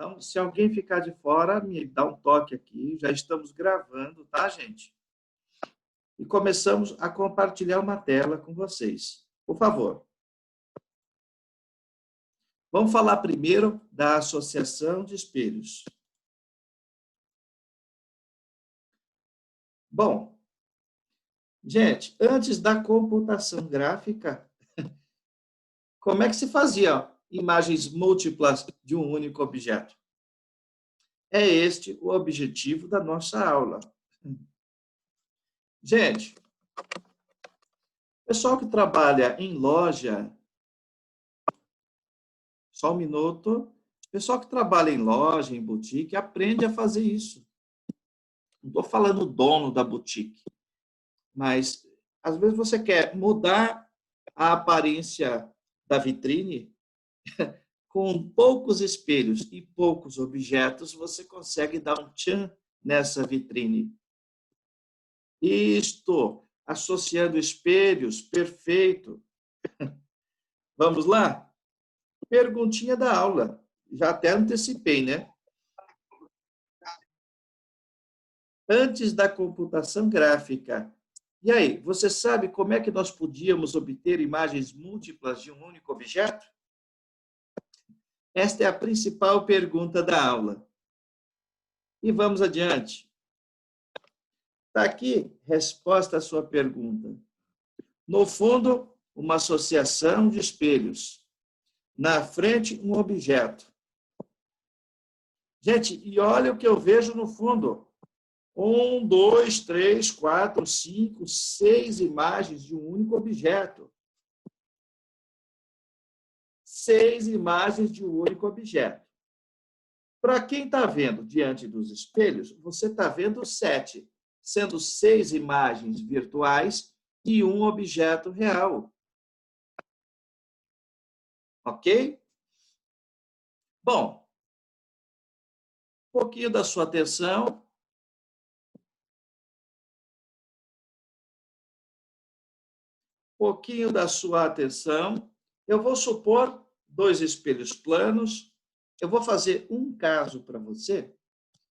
Então, se alguém ficar de fora, me dá um toque aqui. Já estamos gravando, tá, gente? E começamos a compartilhar uma tela com vocês. Por favor. Vamos falar primeiro da associação de espelhos. Bom, gente, antes da computação gráfica, como é que se fazia imagens múltiplas de um único objeto? É este o objetivo da nossa aula. Gente, pessoal que trabalha em loja, só um minuto. Pessoal que trabalha em loja, em boutique, aprende a fazer isso. Não estou falando o dono da boutique, mas às vezes você quer mudar a aparência da vitrine, com poucos espelhos e poucos objetos, você consegue dar um tchan nessa vitrine. Isto, associando espelhos, perfeito. Vamos lá? Perguntinha da aula. Já até antecipei, né? Antes da computação gráfica. E aí, você sabe como é que nós podíamos obter imagens múltiplas de um único objeto? Esta é a principal pergunta da aula. E vamos adiante. Está aqui, resposta à sua pergunta. No fundo, uma associação de espelhos. Na frente, um objeto. Gente, e olha o que eu vejo no fundo. 1, 2, 3, 4, 5, 6 imagens de um único objeto. 6 imagens de um único objeto. Para quem está vendo diante dos espelhos, você está vendo 7, sendo 6 imagens virtuais e um objeto real. Ok? Bom, um pouquinho da sua atenção. Pouquinho da sua atenção. Eu vou supor 2 espelhos planos. Eu vou fazer um caso para você.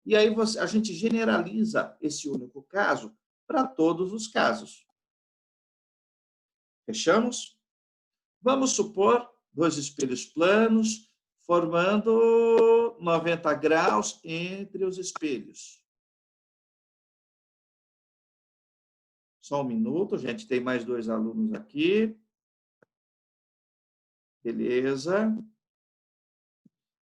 E aí a gente generaliza esse único caso para todos os casos. Fechamos? Vamos supor 2 espelhos planos, formando 90 graus entre os espelhos. Só um minuto, gente, tem mais 2 alunos aqui. Beleza.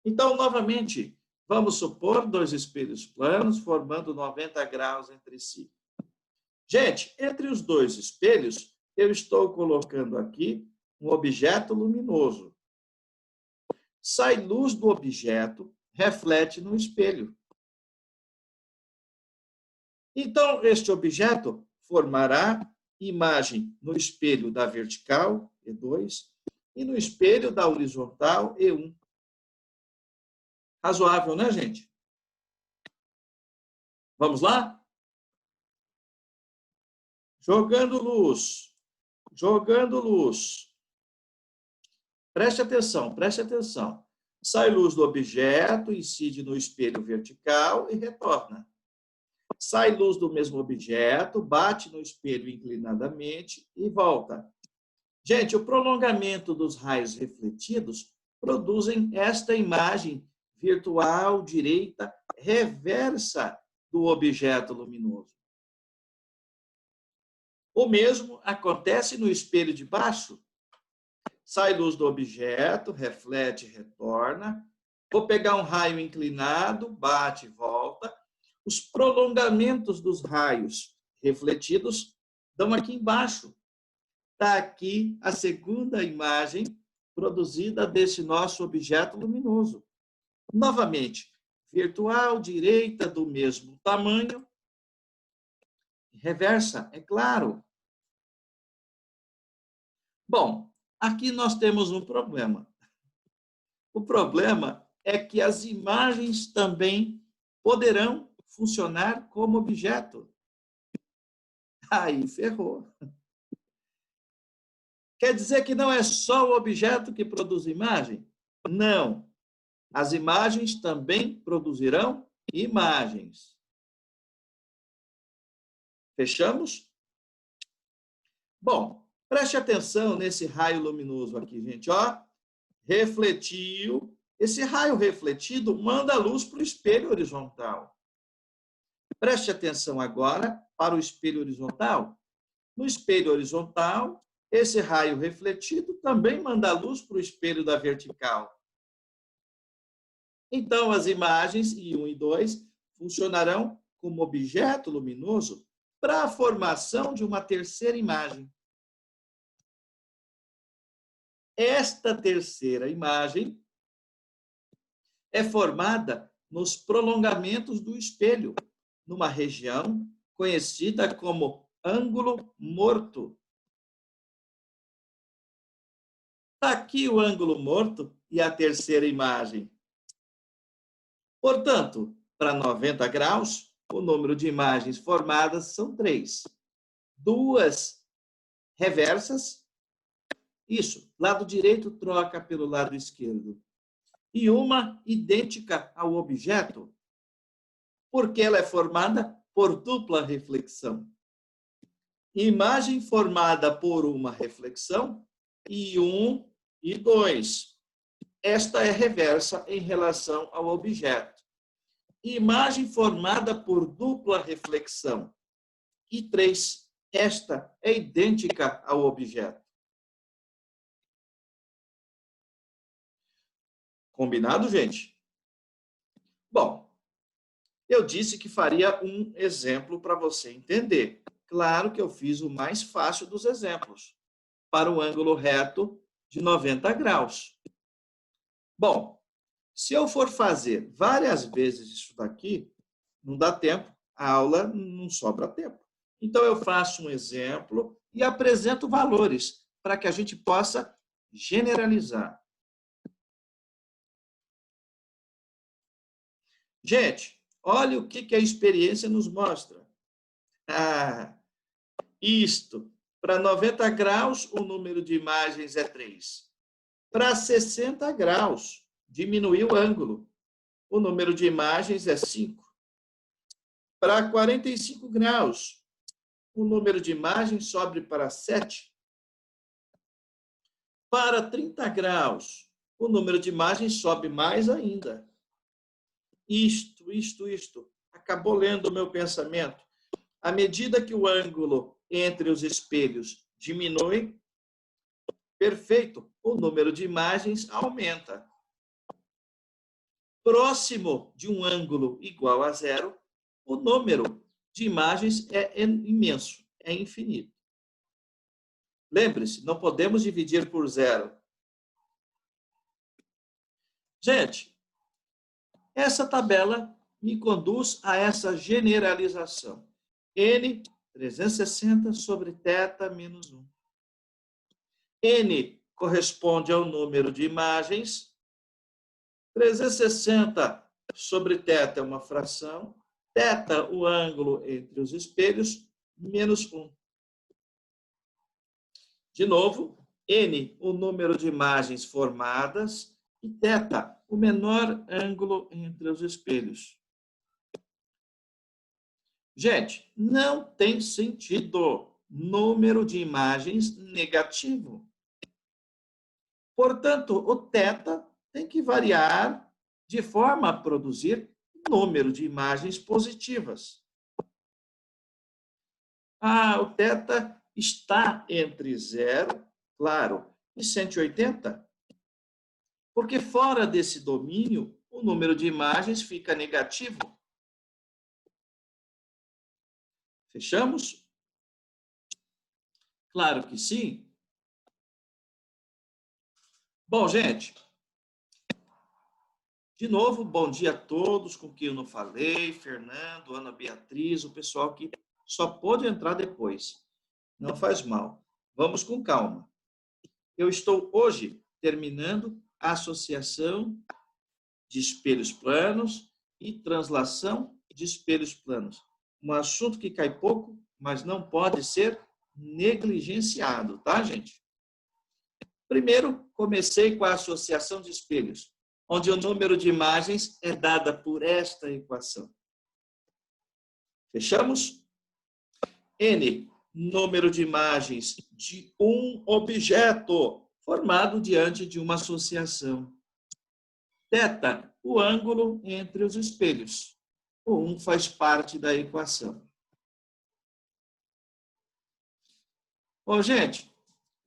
Então, novamente, vamos supor 2 espelhos planos, formando 90 graus entre si. Gente, entre os 2 espelhos, eu estou colocando aqui um objeto luminoso. Sai luz do objeto, reflete no espelho. Então, este objeto formará imagem no espelho da vertical, E2, e no espelho da horizontal, E1. Razoável, né, gente? Vamos lá? Jogando luz. Jogando luz. Preste atenção, preste atenção. Sai luz do objeto, incide no espelho vertical e retorna. Sai luz do mesmo objeto, bate no espelho inclinadamente e volta. Gente, o prolongamento dos raios refletidos produzem esta imagem virtual direita reversa do objeto luminoso. O mesmo acontece no espelho de baixo. Sai luz do objeto, reflete, retorna. Vou pegar um raio inclinado, bate e volta. Os prolongamentos dos raios refletidos dão aqui embaixo. Está aqui a segunda imagem produzida desse nosso objeto luminoso. Novamente, virtual, direita, do mesmo tamanho. Reversa, é claro. Bom, aqui nós temos um problema. O problema é que as imagens também poderão funcionar como objeto. Aí ferrou. Quer dizer que não é só o objeto que produz imagem? Não. As imagens também produzirão imagens. Fechamos? Bom, preste atenção nesse raio luminoso aqui, gente. Ó, refletiu. Esse raio refletido manda a luz para o espelho horizontal. Preste atenção agora para o espelho horizontal. No espelho horizontal, esse raio refletido também manda a luz para o espelho da vertical. Então, as imagens I1 e 2 funcionarão como objeto luminoso para a formação de uma terceira imagem. Esta terceira imagem é formada nos prolongamentos do espelho, numa região conhecida como ângulo morto. Está aqui o ângulo morto e a terceira imagem. Portanto, para 90 graus, o número de imagens formadas são 3. 2 reversas. Isso, lado direito troca pelo lado esquerdo. E uma idêntica ao objeto, porque ela é formada por dupla reflexão. Imagem formada por uma reflexão, I1 e 2. Esta é reversa em relação ao objeto. Imagem formada por dupla reflexão, I3. Esta é idêntica ao objeto. Combinado, gente? Bom, eu disse que faria um exemplo para você entender. Claro que eu fiz o mais fácil dos exemplos, para o ângulo reto de 90 graus. Bom, se eu for fazer várias vezes isso daqui, não dá tempo, a aula não sobra tempo. Então, eu faço um exemplo e apresento valores para que a gente possa generalizar. Gente, olha o que a experiência nos mostra. Isto. Para 90 graus, o número de imagens é 3. Para 60 graus, diminuiu o ângulo. O número de imagens é 5. Para 45 graus, o número de imagens sobe para 7. Para 30 graus, o número de imagens sobe mais ainda. Isto. Acabou lendo o meu pensamento. À medida que o ângulo entre os espelhos diminui, perfeito, o número de imagens aumenta. Próximo de um ângulo igual a 0, o número de imagens é imenso, é infinito. Lembre-se, não podemos dividir por 0. Gente, essa tabela me conduz a essa generalização. N 360 sobre θ menos 1. N corresponde ao número de imagens. 360 sobre θ é uma fração. Θ, o ângulo entre os espelhos, menos 1. De novo, N, o número de imagens formadas, e θ, o menor ângulo entre os espelhos. Gente, não tem sentido número de imagens negativo. Portanto, o θ tem que variar de forma a produzir número de imagens positivas. O θ está entre 0, claro, e 180. Porque fora desse domínio, o número de imagens fica negativo. Fechamos? Claro que sim. Bom, gente, de novo, bom dia a todos com quem eu não falei, Fernando, Ana Beatriz, o pessoal que só pôde entrar depois. Não faz mal. Vamos com calma. Eu estou hoje terminando a associação de espelhos planos e translação de espelhos planos. Um assunto que cai pouco, mas não pode ser negligenciado, tá, gente? Primeiro, comecei com a associação de espelhos. onde o número de imagens é dada por esta equação. Fechamos? N, número de imagens de um objeto formado diante de uma associação. Θ, o ângulo entre os espelhos. O 1 faz parte da equação. Bom, gente,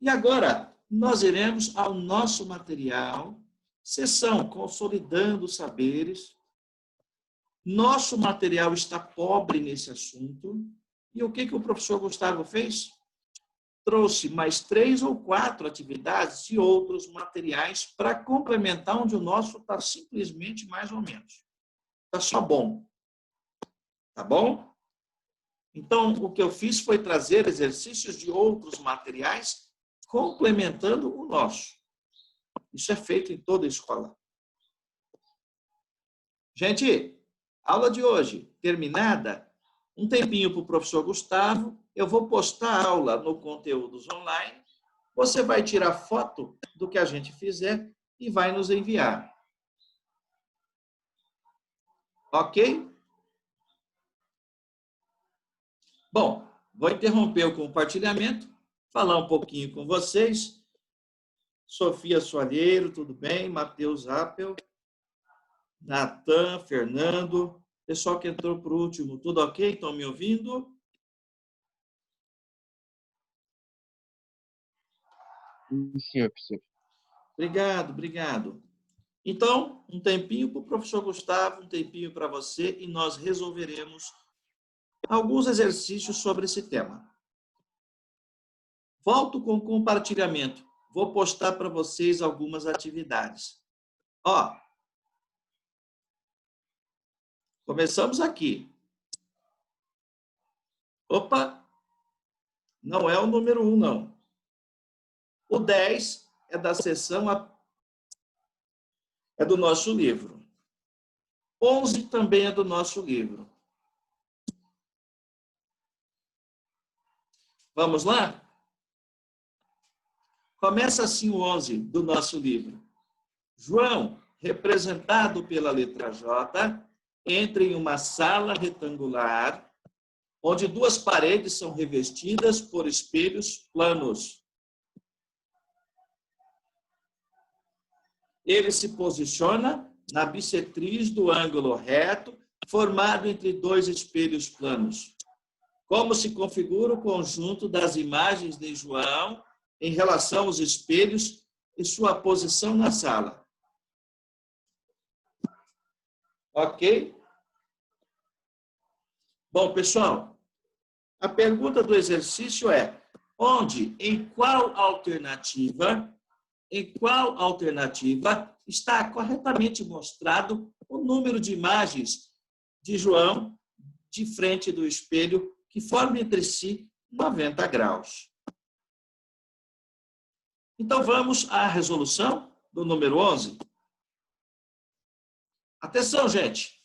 e agora nós iremos ao nosso material, seção Consolidando os Saberes. Nosso material está pobre nesse assunto. E o que o professor Gustavo fez? Trouxe mais 3 ou 4 atividades e outros materiais para complementar, onde o nosso está simplesmente mais ou menos. Está só bom. Tá bom? Então, o que eu fiz foi trazer exercícios de outros materiais complementando o nosso. Isso é feito em toda a escola. Gente, aula de hoje terminada. Um tempinho para o professor Gustavo. Eu vou postar a aula no Conteúdos Online. Você vai tirar foto do que a gente fizer e vai nos enviar. Ok? Bom, vou interromper o compartilhamento, falar um pouquinho com vocês. Sofia Soalheiro, tudo bem? Matheus Appel, Natan, Fernando, pessoal que entrou por último, tudo ok? Estão me ouvindo? Sim, professor. Obrigado, obrigado. Então, um tempinho para o professor Gustavo, um tempinho para você, e nós resolveremos alguns exercícios sobre esse tema. Volto com o compartilhamento. Vou postar para vocês algumas atividades. Ó, começamos aqui. Opa, não é o número 1, não. O 10 é da seção, é do nosso livro. 11 também é do nosso livro. Vamos lá? Começa assim o 11 do nosso livro. João, representado pela letra J, entra em uma sala retangular, onde 2 paredes são revestidas por espelhos planos. Ele se posiciona na bissetriz do ângulo reto, formado entre 2 espelhos planos. Como se configura o conjunto das imagens de João em relação aos espelhos e sua posição na sala? Ok? Bom, pessoal, a pergunta do exercício é: onde, em qual alternativa está corretamente mostrado o número de imagens de João de frente do espelho que forma entre si 90 graus? Então, vamos à resolução do número 11. Atenção, gente.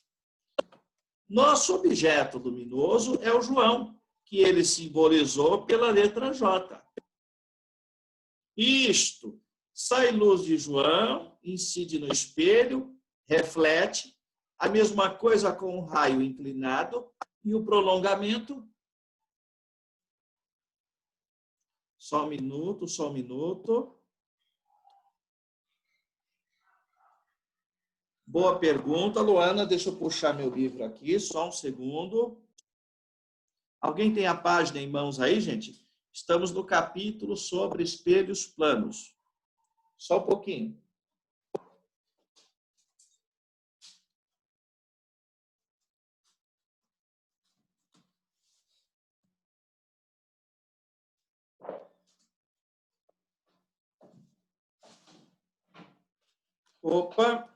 Nosso objeto luminoso é o João, que ele simbolizou pela letra J. Isto, sai luz de João, incide no espelho, reflete. A mesma coisa com o raio inclinado e o prolongamento. Só um minuto, só um minuto. Boa pergunta, Luana. Deixa eu puxar meu livro aqui, só um segundo. Alguém tem a página em mãos aí, gente? Estamos no capítulo sobre espelhos planos. Só um pouquinho. Opa!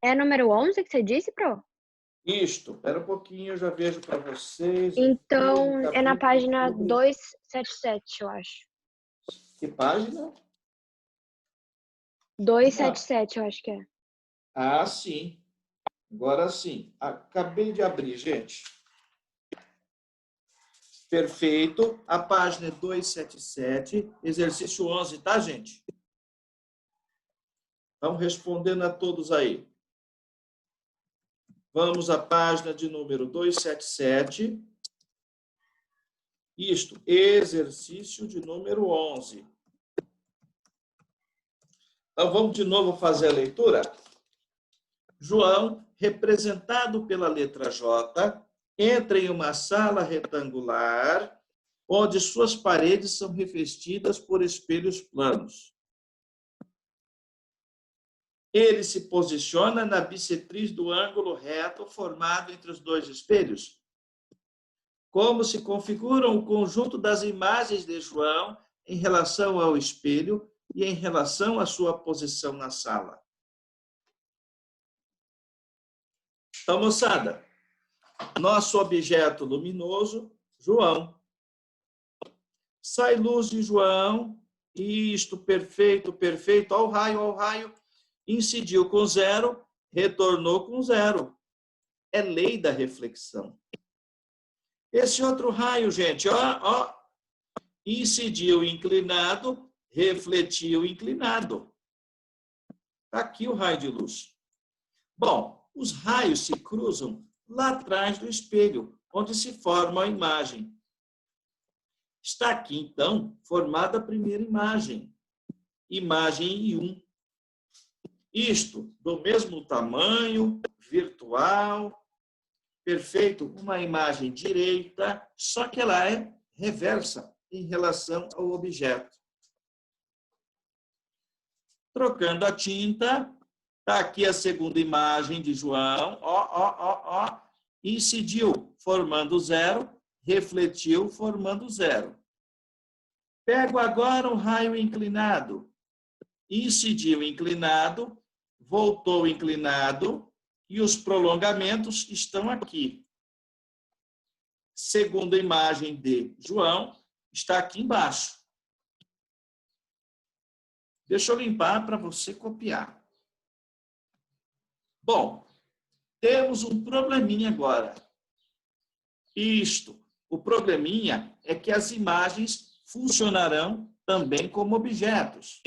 É número 11 que você disse, Pro? Isto, espera um pouquinho, eu já vejo para vocês. Então, é na página 277, eu acho. Que página? 277, eu acho que é. Ah, sim. Agora sim. Acabei de abrir, gente. Perfeito. A página é 277, exercício 11, tá, gente? Estão respondendo a todos aí. Vamos à página de número 277. Isto, exercício de número 11. Então, vamos de novo fazer a leitura? João, representado pela letra J, entra em uma sala retangular, onde suas paredes são revestidas por espelhos planos. Ele se posiciona na bissetriz do ângulo reto formado entre os dois espelhos. Como se configura o conjunto das imagens de João em relação ao espelho e em relação à sua posição na sala. Então, moçada, nosso objeto luminoso, João. Sai luz de João, isto, perfeito, perfeito, ao raio, incidiu com 0, retornou com 0. É lei da reflexão. Esse outro raio, gente, ó, incidiu inclinado, refletiu inclinado. Está aqui o raio de luz. Bom, os raios se cruzam lá atrás do espelho, onde se forma a imagem. Está aqui, então, formada a primeira imagem. Imagem I1. Isto, do mesmo tamanho, virtual, perfeito, uma imagem direita, só que ela é reversa em relação ao objeto. Trocando a tinta, está aqui a segunda imagem de João, ó, incidiu, formando 0, refletiu, formando 0. Pego agora um raio inclinado, incidiu inclinado, voltou inclinado, e os prolongamentos estão aqui. Segunda imagem de João está aqui embaixo. Deixa eu limpar para você copiar. Bom, temos um probleminha agora. O probleminha é que as imagens funcionarão também como objetos.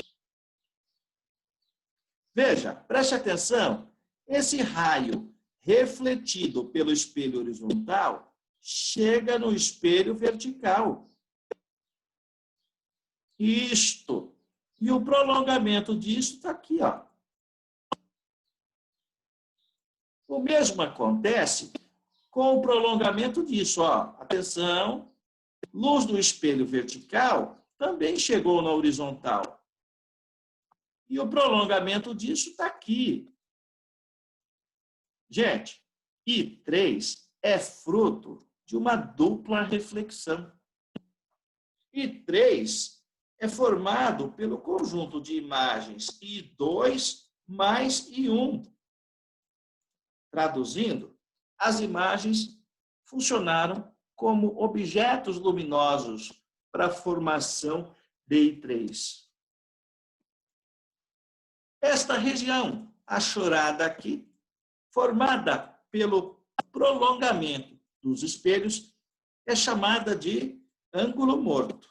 Veja, preste atenção. Esse raio refletido pelo espelho horizontal chega no espelho vertical. Isto. E o prolongamento disso está aqui, ó. O mesmo acontece com o prolongamento disso, ó. Atenção, luz do espelho vertical também chegou na horizontal. E o prolongamento disso está aqui. Gente, I3 é fruto de uma dupla reflexão. I3 é formado pelo conjunto de imagens I2 mais I1. Traduzindo, as imagens funcionaram como objetos luminosos para a formação de I3. Esta região achorada aqui, formada pelo prolongamento dos espelhos, é chamada de ângulo morto.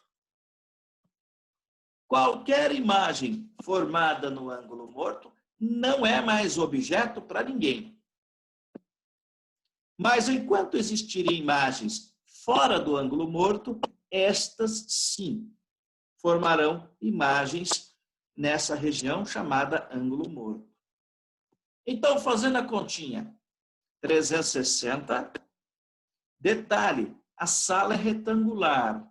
Qualquer imagem formada no ângulo morto não é mais objeto para ninguém. Mas enquanto existirem imagens fora do ângulo morto, estas sim formarão imagens nessa região chamada ângulo morto. Então, fazendo a continha, 360, detalhe, a sala é retangular.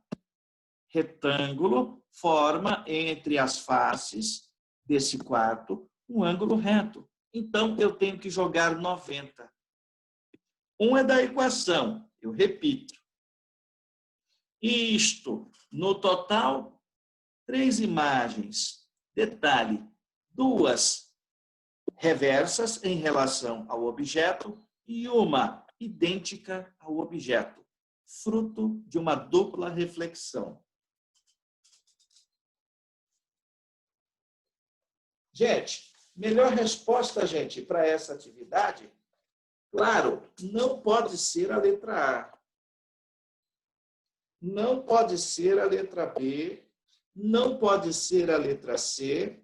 Retângulo forma entre as faces desse quarto um ângulo reto. Então, eu tenho que jogar 90. É da equação, eu repito. Isto, no total, 3 imagens. Detalhe, 2 reversas em relação ao objeto e uma idêntica ao objeto, fruto de uma dupla reflexão. Gente, melhor resposta, gente, para essa atividade Claro, não pode ser a letra A, não pode ser a letra B, não pode ser a letra C.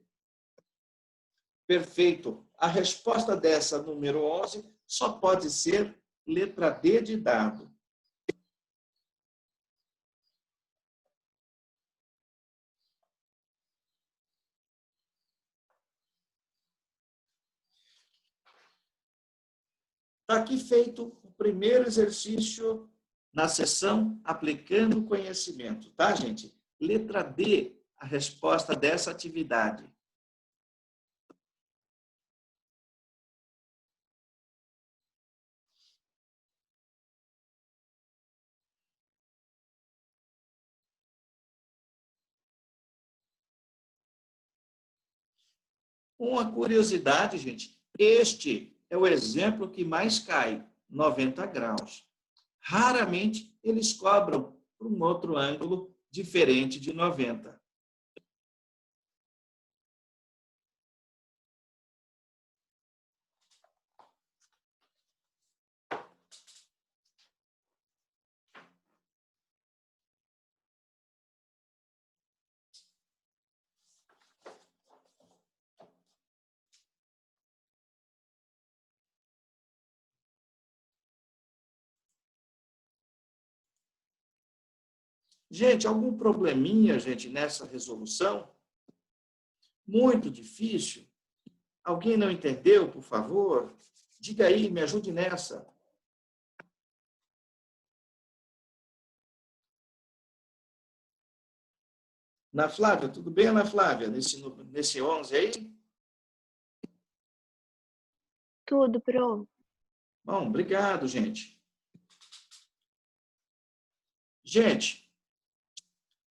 Perfeito. A resposta dessa, número 11, só pode ser letra D de dado. Está aqui feito o primeiro exercício na sessão Aplicando Conhecimento, tá, gente? Letra D, a resposta dessa atividade. Uma curiosidade, gente, este é o exemplo que mais cai, 90 graus. Raramente eles cobram por um outro ângulo diferente de 90. Gente, algum probleminha, gente, nessa resolução? Muito difícil? Alguém não entendeu, por favor? Diga aí, me ajude nessa. Ana Flávia, tudo bem, Ana Flávia? Nesse 11 aí? Tudo, pro. Bom, obrigado, gente. Gente,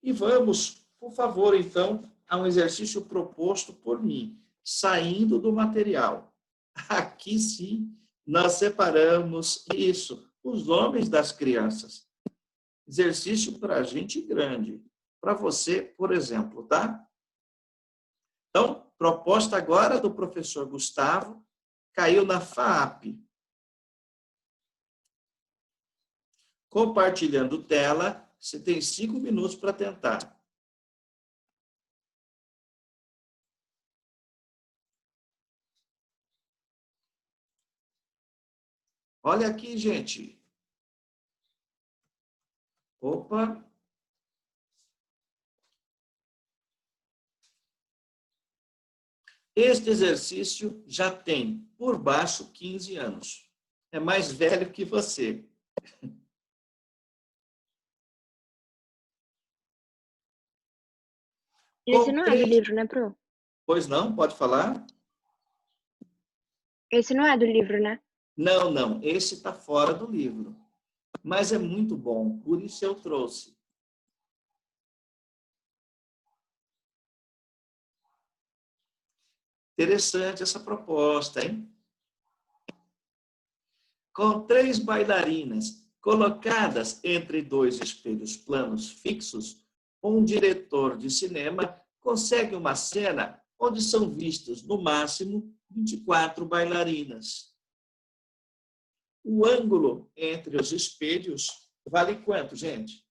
e vamos, por favor, então, a um exercício proposto por mim, saindo do material. Aqui sim, nós separamos isso, os homens das crianças. Exercício para gente grande. Para você, por exemplo, tá? Então, proposta agora do professor Gustavo, caiu na FAAP. Compartilhando tela, você tem 5 minutos para tentar. Olha aqui, gente. Opa. Este exercício já tem, por baixo, 15 anos. É mais velho que você. Esse não é do Comprei. livro, né, pro? Pois não, pode falar? Esse não é do livro, né? Não, não, esse está fora do livro. Mas é muito bom, por isso eu trouxe. Interessante essa proposta, hein? Com 3 bailarinas colocadas entre 2 espelhos planos fixos, um diretor de cinema consegue uma cena onde são vistas, no máximo, 24 bailarinas. O ângulo entre os espelhos vale quanto, gente?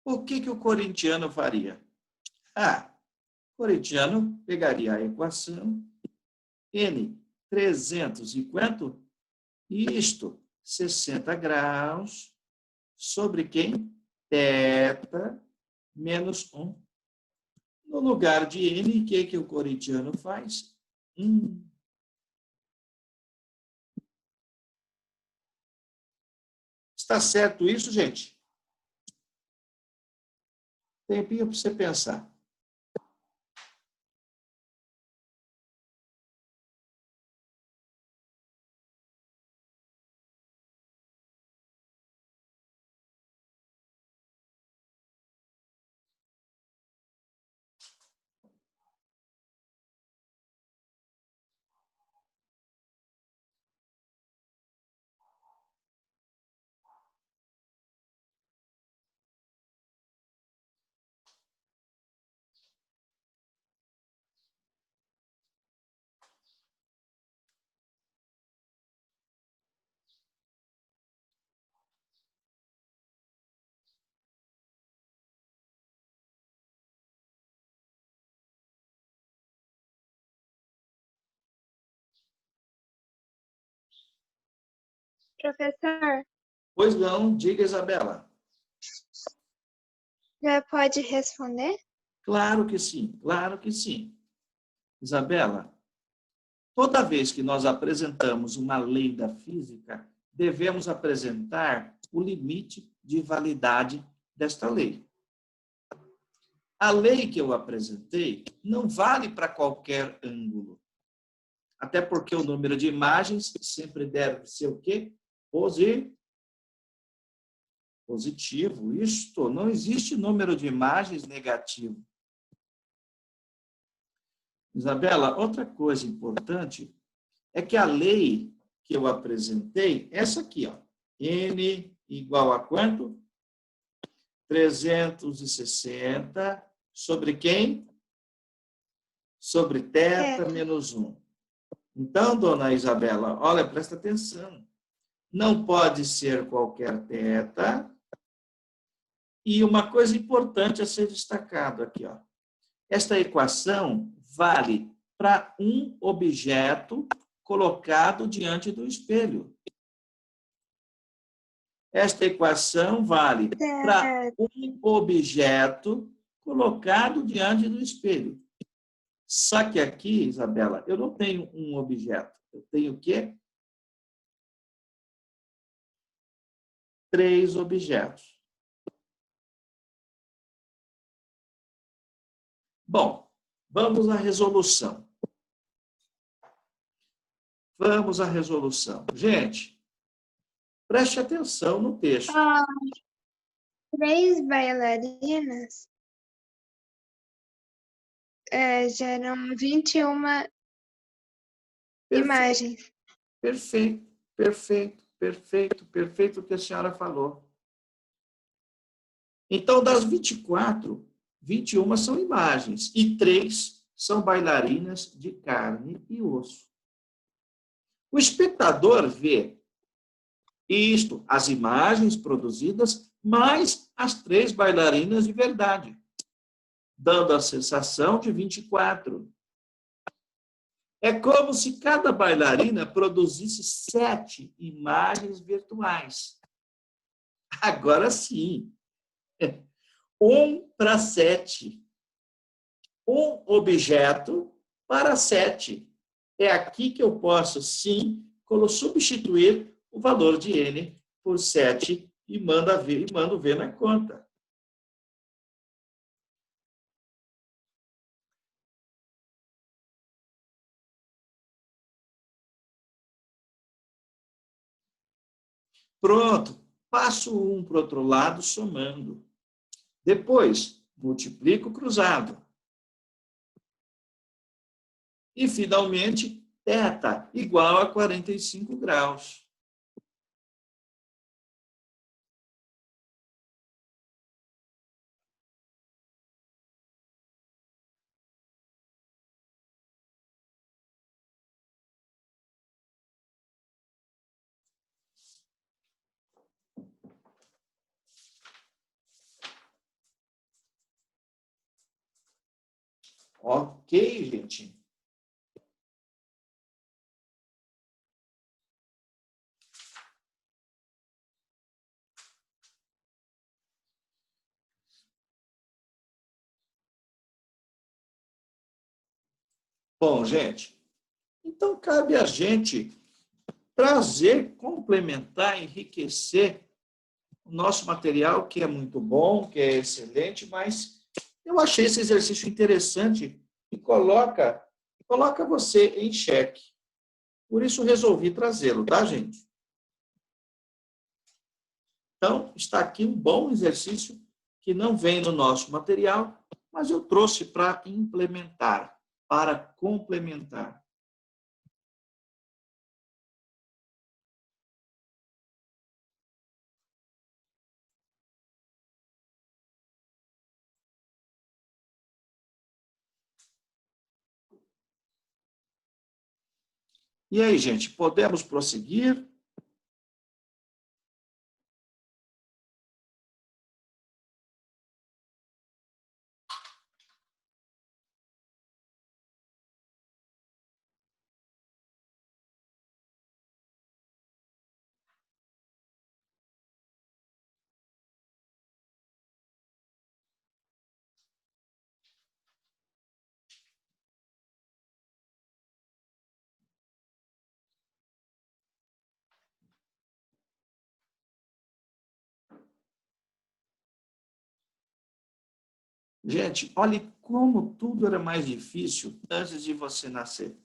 O que o corintiano faria? Ah, o corintiano pegaria a equação N 300 e quanto? Isto, 60 graus sobre quem? Θ menos 1. No lugar de N, o que o corintiano faz? Está certo isso, gente? Tempinho para você pensar. Professor, Pois não, diga, Isabela. já pode responder? Claro que sim, claro que sim. Isabela, toda vez que nós apresentamos uma lei da física, devemos apresentar o limite de validade desta lei. A lei que eu apresentei não vale para qualquer ângulo. Até porque o número de imagens sempre deve ser o quê? Positivo. Isto, não existe número de imagens negativo. Isabela, outra coisa importante é que a lei que eu apresentei, essa aqui, ó, N igual a quanto? 360 sobre quem? Sobre θ menos 1. Então, dona Isabela, olha, presta atenção. Não pode ser qualquer θ. E uma coisa importante a ser destacado aqui, ó. Esta equação vale para um objeto colocado diante do espelho. Esta equação vale para um objeto colocado diante do espelho. Só que aqui, Isabela, eu não tenho um objeto. Eu tenho o quê? 3 objetos. Bom, vamos à resolução. Vamos à resolução. Gente, preste atenção no texto. 3 bailarinas geram 21 imagens. Perfeito, perfeito, perfeito, perfeito o que a senhora falou. Então, das 24, 21 são imagens e 3 são bailarinas de carne e osso. O espectador vê isto, as imagens produzidas, mais as 3 bailarinas de verdade, dando a sensação de 24. É como se cada bailarina produzisse 7 imagens virtuais. Agora sim, 1 para 7. Um objeto para 7. É aqui que eu posso, sim, substituir o valor de N por 7 e mando ver na conta. Pronto. Passo 1 para o outro lado, somando. Depois, multiplico cruzado. E, finalmente, θ igual a 45 graus. Ok, gente? Bom, gente, então cabe a gente trazer, complementar, enriquecer o nosso material, que é muito bom, que é excelente, mas eu achei esse exercício interessante e coloca você em xeque. Por isso resolvi trazê-lo, tá, gente? Então, está aqui um bom exercício que não vem no nosso material, mas eu trouxe para implementar, para complementar. E aí, gente, podemos prosseguir? Gente, olhe como tudo era mais difícil antes de você nascer.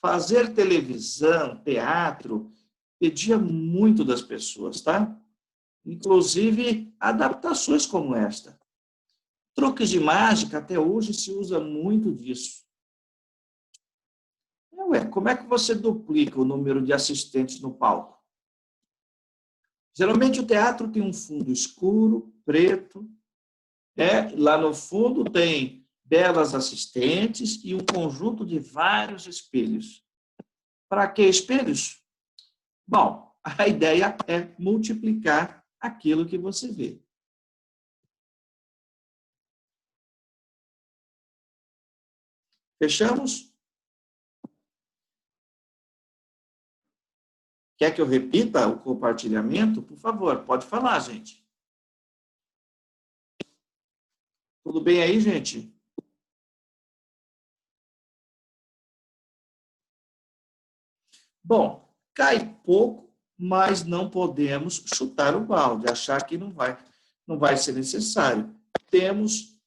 Fazer televisão, teatro, pedia muito das pessoas, tá? Inclusive adaptações como esta. Truques de mágica, até hoje se usa muito disso. Ué, como é que você duplica o número de assistentes no palco? Geralmente o teatro tem um fundo escuro, preto, lá no fundo tem belas assistentes e um conjunto de vários espelhos. Para que espelhos? Bom, a ideia é multiplicar aquilo que você vê. Fechamos? Quer que eu repita o compartilhamento? Por favor, pode falar, gente. Tudo bem aí, gente? Bom, cai pouco, mas não podemos chutar o balde, achar que não vai ser necessário. Temos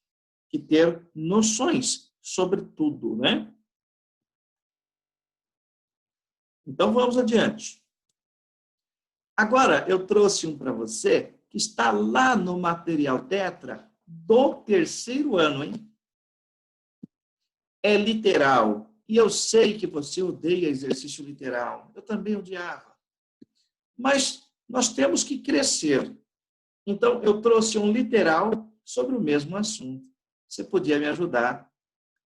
que ter noções sobre tudo, né? Então, vamos adiante. Agora, eu trouxe um para você que está lá no material Tetra do terceiro ano, hein? É literal. E eu sei que você odeia exercício literal. Eu também odiava. Mas nós temos que crescer. Então, eu trouxe um literal sobre o mesmo assunto. Você podia me ajudar.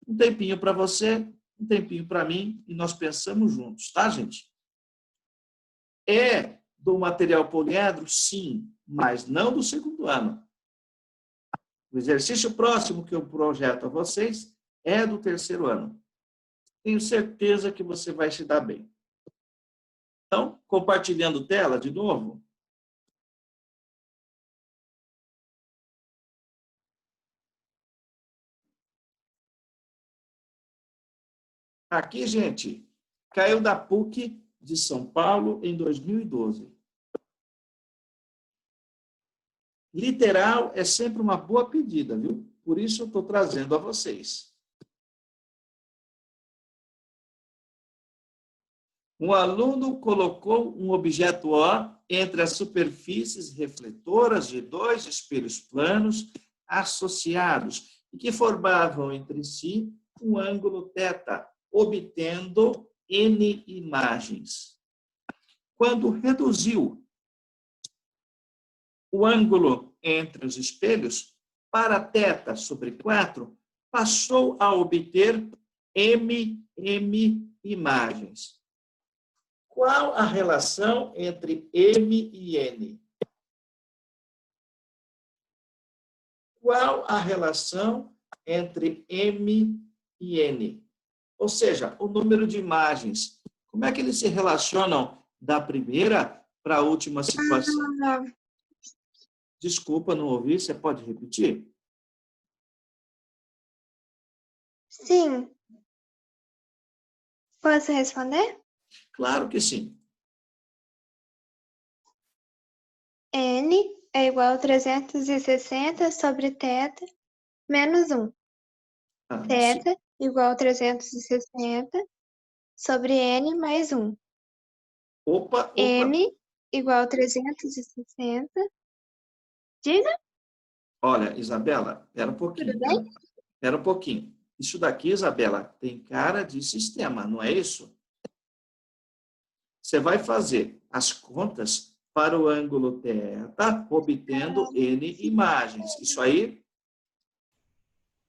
Um tempinho para você, um tempinho para mim, e nós pensamos juntos, tá, gente? É do material poliedro? Sim, mas não do segundo ano. O exercício próximo que eu projeto a vocês é do terceiro ano. Tenho certeza que você vai se dar bem. Então, compartilhando tela de novo. Aqui, gente, caiu da PUC de São Paulo em 2012. Literal é sempre uma boa pedida, viu? Por isso eu estou trazendo a vocês. Um aluno colocou um objeto O entre as superfícies refletoras de dois espelhos planos associados e que formavam entre si um ângulo θ, obtendo N imagens. Quando reduziu o ângulo entre os espelhos para θ sobre 4, passou a obter M imagens. Qual a relação entre M e N? Qual a relação entre M e N? Ou seja, o número de imagens. Como é que eles se relacionam da primeira para a última situação? Desculpa, não ouvi. Você pode repetir? Sim. Posso responder? Claro que sim. N é igual a 360 sobre θ menos 1. Sim. Θ igual a 360 sobre N mais 1. Opa. M igual a 360. Diga? Olha, Isabela, espera um Tudo pouquinho. bem? Espera um pouquinho. Isso daqui, Isabela, tem cara de sistema, não é isso? Você vai fazer as contas para o ângulo θ, obtendo N imagens. Isso aí,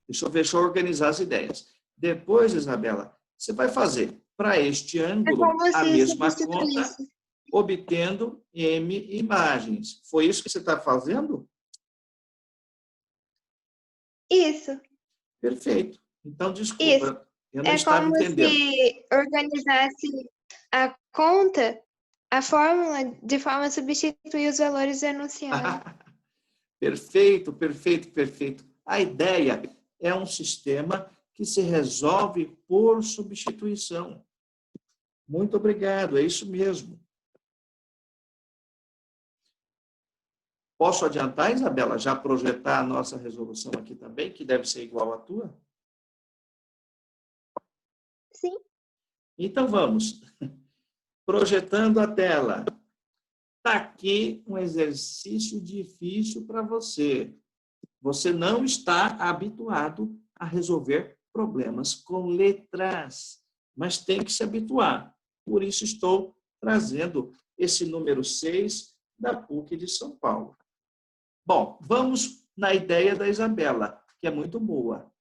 deixa eu organizar as ideias. Depois, Isabela, você vai fazer para este ângulo a mesma conta, obtendo M imagens. Foi isso que você está fazendo? Isso. Perfeito. Então, desculpa, Isso. eu não estava entendendo. É como se organizasse a conta, a fórmula, de forma a substituir os valores enunciados. Perfeito. A ideia é um sistema que se resolve por substituição. Muito obrigado, é isso mesmo. Posso adiantar, Isabela, já projetar a nossa resolução aqui também, que deve ser igual à tua? Sim. Então, vamos. Projetando a tela. Está aqui um exercício difícil para você. Você não está habituado a resolver problemas com letras, mas tem que se habituar. Por isso, estou trazendo esse número 6 da PUC de São Paulo. Bom, vamos na ideia da Isabela, que é muito boa.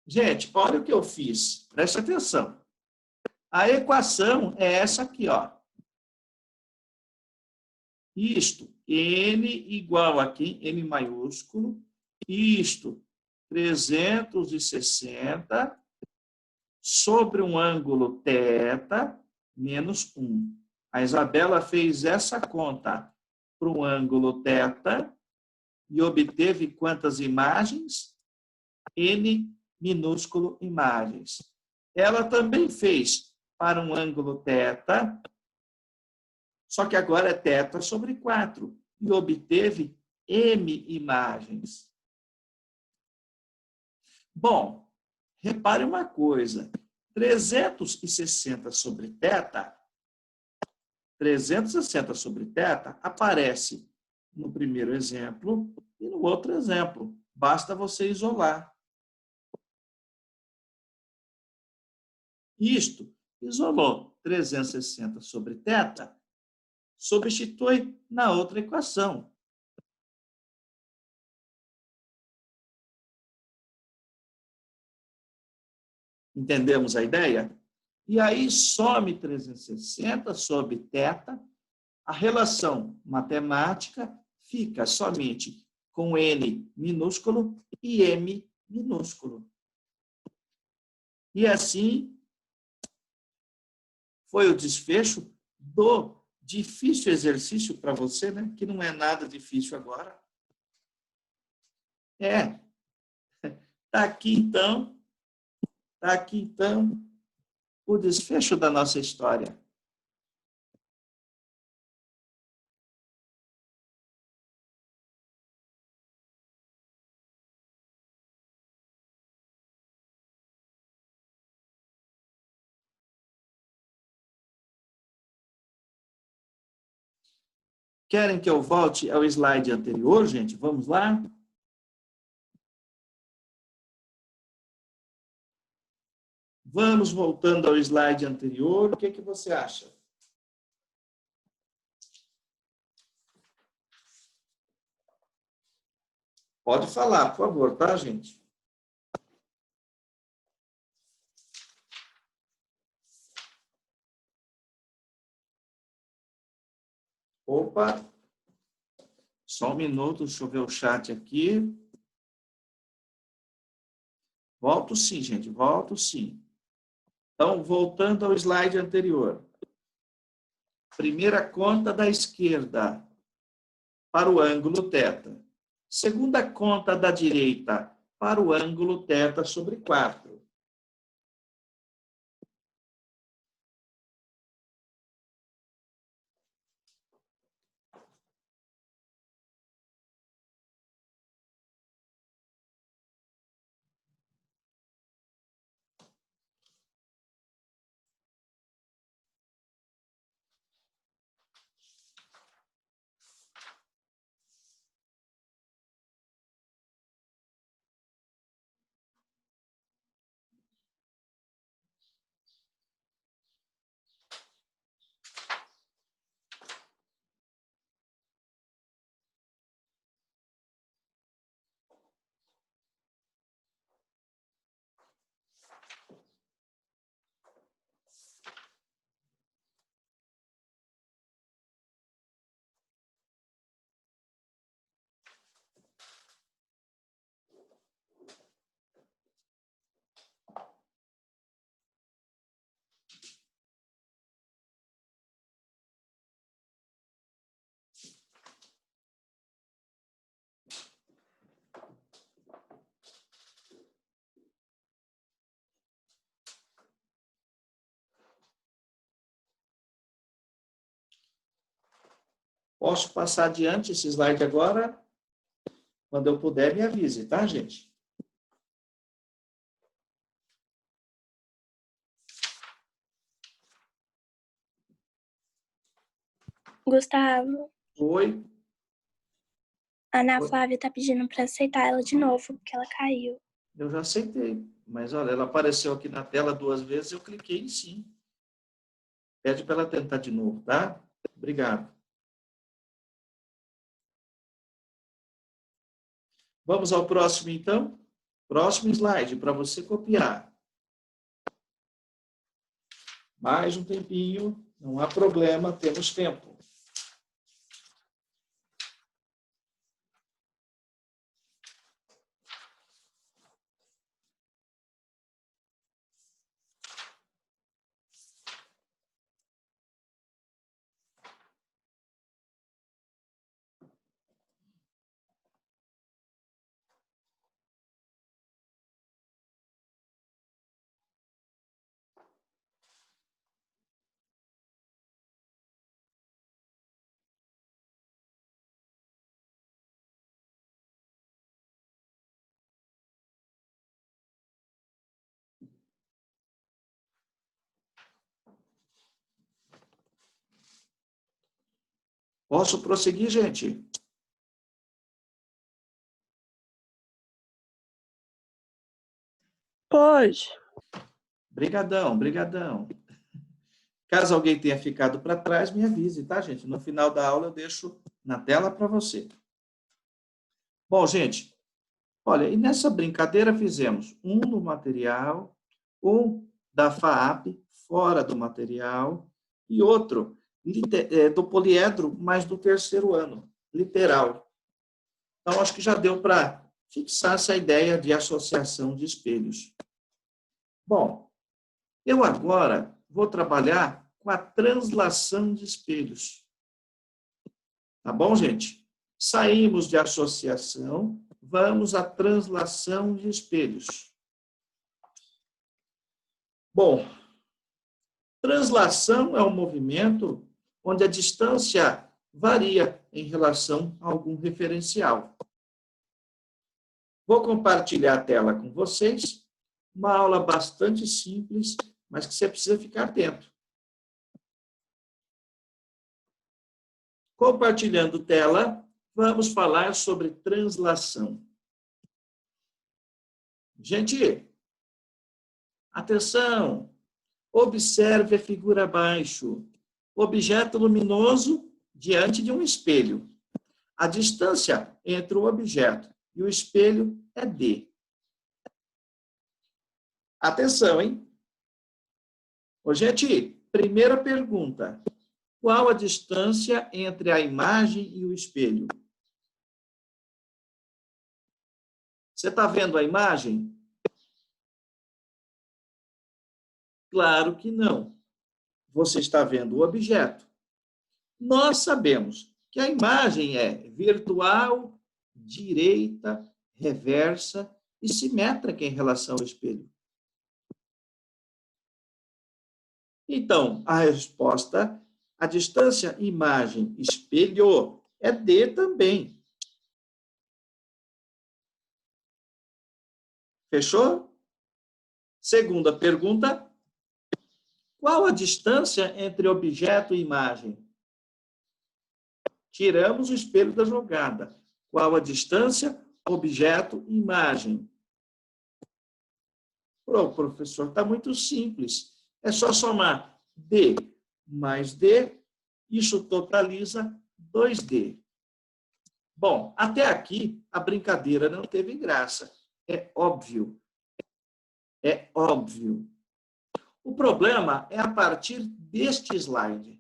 Gente, olha o que eu fiz. Preste atenção. A equação é essa aqui, ó. Isto, n igual aqui, n maiúsculo, isto, 360 sobre um ângulo θ menos 1. A Isabela fez essa conta para um ângulo θ e obteve quantas imagens? N minúsculo imagens. Ela também fez para um ângulo θ, só que agora é θ sobre 4, e obteve M imagens. Bom, repare uma coisa, 360 sobre θ, 360 sobre θ aparece no primeiro exemplo e no outro exemplo. Basta você isolar. Isto, isolou 360 sobre θ, substitui na outra equação. Entendemos a ideia? E aí some 360 sobre θ, a relação matemática fica somente com n minúsculo e m minúsculo. E assim foi o desfecho do difícil exercício para você, né? Que não é nada difícil agora. Está aqui então o desfecho da nossa história. Querem que eu volte ao slide anterior, gente? Vamos lá? Vamos voltando ao slide anterior. O que você acha? Pode falar, por favor, tá, gente? Opa! Só um minuto, deixa eu ver o chat aqui. Volto sim, gente, volto sim. Então, voltando ao slide anterior. Primeira conta da esquerda, para o ângulo θ. Segunda conta da direita, para o ângulo θ sobre 4. Posso passar adiante esse slide agora? Quando eu puder, me avise, tá, gente? Gustavo, Oi. a Ana Oi. Flávia tá pedindo para aceitar ela de novo, porque ela caiu. Eu já aceitei, mas olha, ela apareceu aqui na tela 2 vezes, eu cliquei em sim. Pede para ela tentar de novo, tá? Obrigado. Vamos ao próximo, então? Próximo slide, para você copiar. Mais um tempinho, não há problema, temos tempo. Posso prosseguir, gente? Pode. Brigadão, brigadão. Caso alguém tenha ficado para trás, me avise, tá, gente? No final da aula eu deixo na tela para você. Bom, gente, olha, e nessa brincadeira fizemos um no material, um da FAAP, fora do material, e outro do poliedro, mas do 3º ano, literal. Então, acho que já deu para fixar essa ideia de associação de espelhos. Bom, eu agora vou trabalhar com a translação de espelhos. Tá bom, gente? Saímos de associação, vamos à translação de espelhos. Bom, translação é um movimento onde a distância varia em relação a algum referencial. Vou compartilhar a tela com vocês, uma aula bastante simples, mas que você precisa ficar atento. Compartilhando tela, vamos falar sobre translação. Gente, atenção! Observe a figura abaixo. Objeto luminoso diante de um espelho. A distância entre o objeto e o espelho é D. Atenção, hein? Ô, gente, primeira pergunta. Qual a distância entre a imagem e o espelho? Você está vendo a imagem? Claro que não. Você está vendo o objeto. Nós sabemos que a imagem é virtual, direita, reversa e simétrica em relação ao espelho. Então, a resposta, a distância imagem-espelho é D também. Fechou? Segunda pergunta. Qual a distância entre objeto e imagem? Tiramos o espelho da jogada. Qual a distância, objeto e imagem? Pô, professor, está muito simples. É só somar D mais D, isso totaliza 2D. Bom, até aqui a brincadeira não teve graça. É óbvio. É óbvio. O problema é a partir deste slide.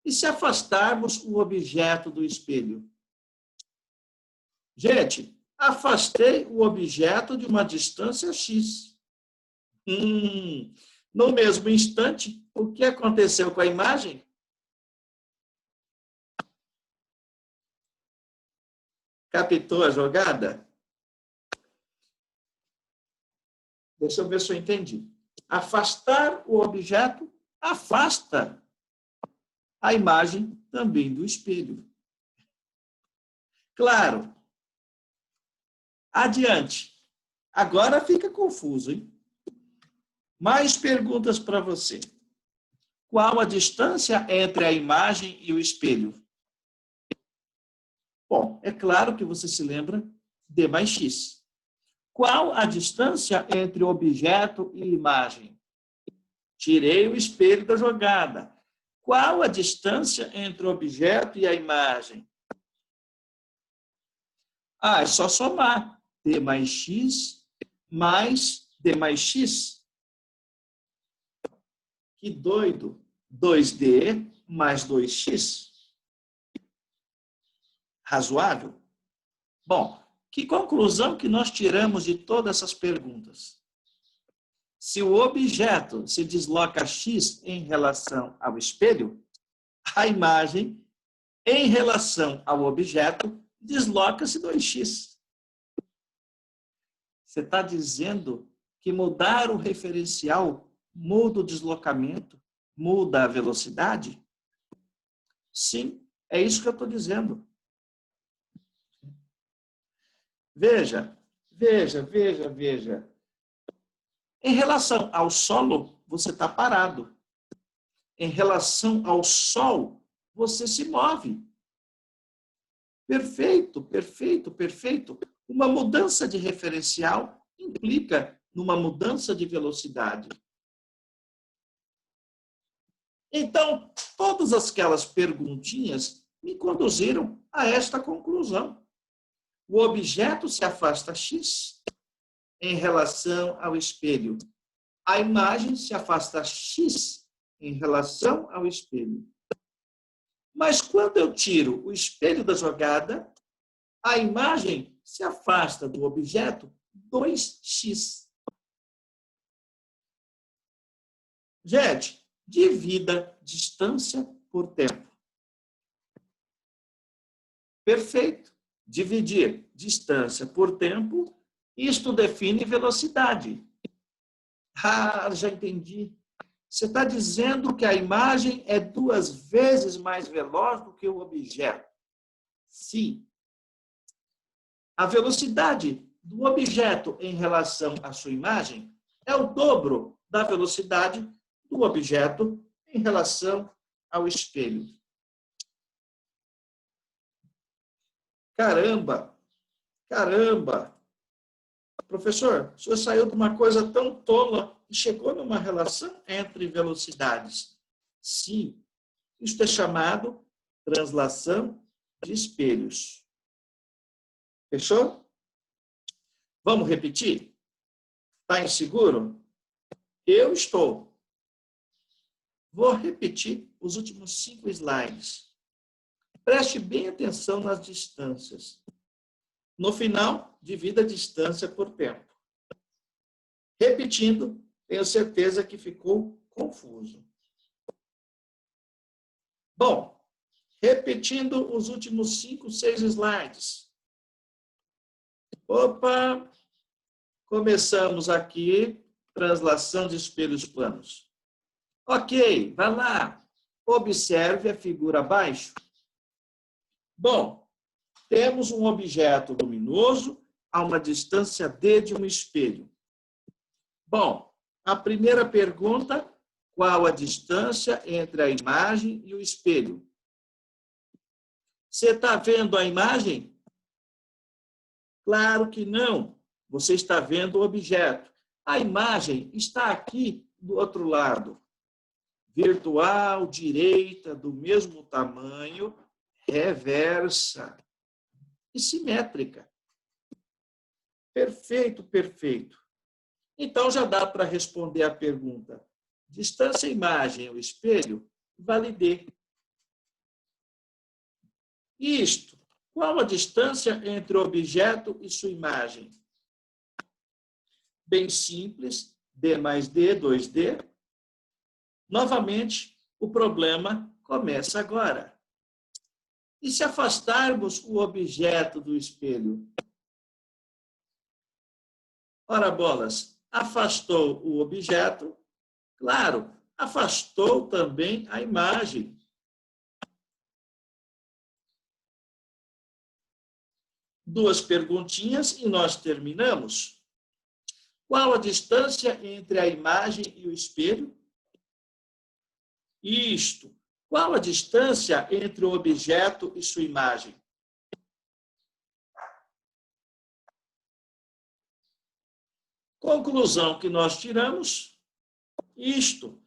E se afastarmos o objeto do espelho? Gente, afastei o objeto de uma distância X. No mesmo instante, o que aconteceu com a imagem? Captou a jogada? Deixa eu ver se eu entendi. Afastar o objeto, afasta. a imagem também do espelho. Claro. Adiante. Agora fica confuso, hein? Mais perguntas para você. Qual a distância entre a imagem e o espelho? Bom, é claro que você se lembra D mais X. Qual a distância entre objeto e imagem? Tirei o espelho da jogada. Qual a distância entre o objeto e a imagem? É só somar. D mais X mais D mais X. Que doido. 2D mais 2X. Razoável? Bom, que conclusão que nós tiramos de todas essas perguntas? Se o objeto se desloca X em relação ao espelho, a imagem, em relação ao objeto, desloca-se 2x. Você está dizendo que mudar o referencial muda o deslocamento, muda a velocidade? Sim, é isso que eu estou dizendo. Veja. Em relação ao solo, você está parado. Em relação ao sol, você se move. Perfeito. Uma mudança de referencial implica numa mudança de velocidade. Então, todas aquelas perguntinhas me conduziram a esta conclusão. O objeto se afasta X em relação ao espelho. A imagem se afasta X em relação ao espelho. Mas quando eu tiro o espelho da jogada, a imagem se afasta do objeto 2x. Gente, divida distância por tempo. Perfeito. Dividir distância por tempo, isto define velocidade. Já entendi. Você está dizendo que a imagem é 2 vezes mais veloz do que o objeto. Sim. A velocidade do objeto em relação à sua imagem é o dobro da velocidade do objeto em relação ao espelho. Caramba! Professor, o senhor saiu de uma coisa tão tola e chegou numa relação entre velocidades. Sim, isso é chamado translação de espelhos. Fechou? Vamos repetir? Está inseguro? Eu estou. Vou repetir os últimos 5 slides. Preste bem atenção nas distâncias. No final, divida a distância por tempo. Repetindo, tenho certeza que ficou confuso. Bom, repetindo os últimos 5, 6 slides. Opa! Começamos aqui, translação de espelhos planos. Ok, vai lá. Observe a figura abaixo. Bom, temos um objeto luminoso a uma distância d de um espelho. Bom, a primeira pergunta, qual a distância entre a imagem e o espelho? Você está vendo a imagem? Claro que não. Você está vendo o objeto. A imagem está aqui do outro lado. Virtual, direita, do mesmo tamanho, reversa e simétrica. Perfeito. Então, já dá para responder a pergunta: distância imagem ao espelho, vale D. Isto, qual a distância entre o objeto e sua imagem? Bem simples, D mais D, 2D. Novamente, o problema começa agora. E se afastarmos o objeto do espelho? Ora, bolas, afastou o objeto, claro, afastou também a imagem. 2 perguntinhas e nós terminamos. Qual a distância entre a imagem e o espelho? Isto. Qual a distância entre o objeto e sua imagem? Conclusão que nós tiramos, isto.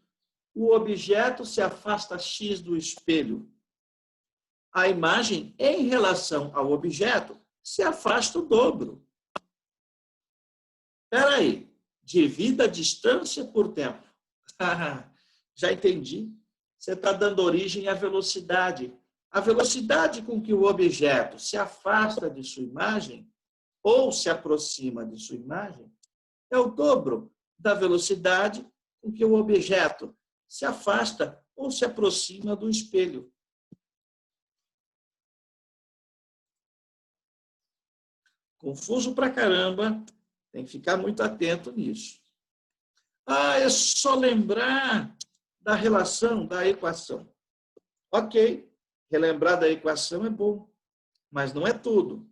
O objeto se afasta x do espelho. A imagem, em relação ao objeto, se afasta o dobro. Espera aí. Divida a distância por tempo. Já entendi. Você está dando origem à velocidade. A velocidade com que o objeto se afasta de sua imagem ou se aproxima de sua imagem é o dobro da velocidade com que o objeto se afasta ou se aproxima do espelho. Confuso pra caramba, tem que ficar muito atento nisso. É só lembrar da relação, da equação. Ok, relembrar da equação é bom, mas não é tudo.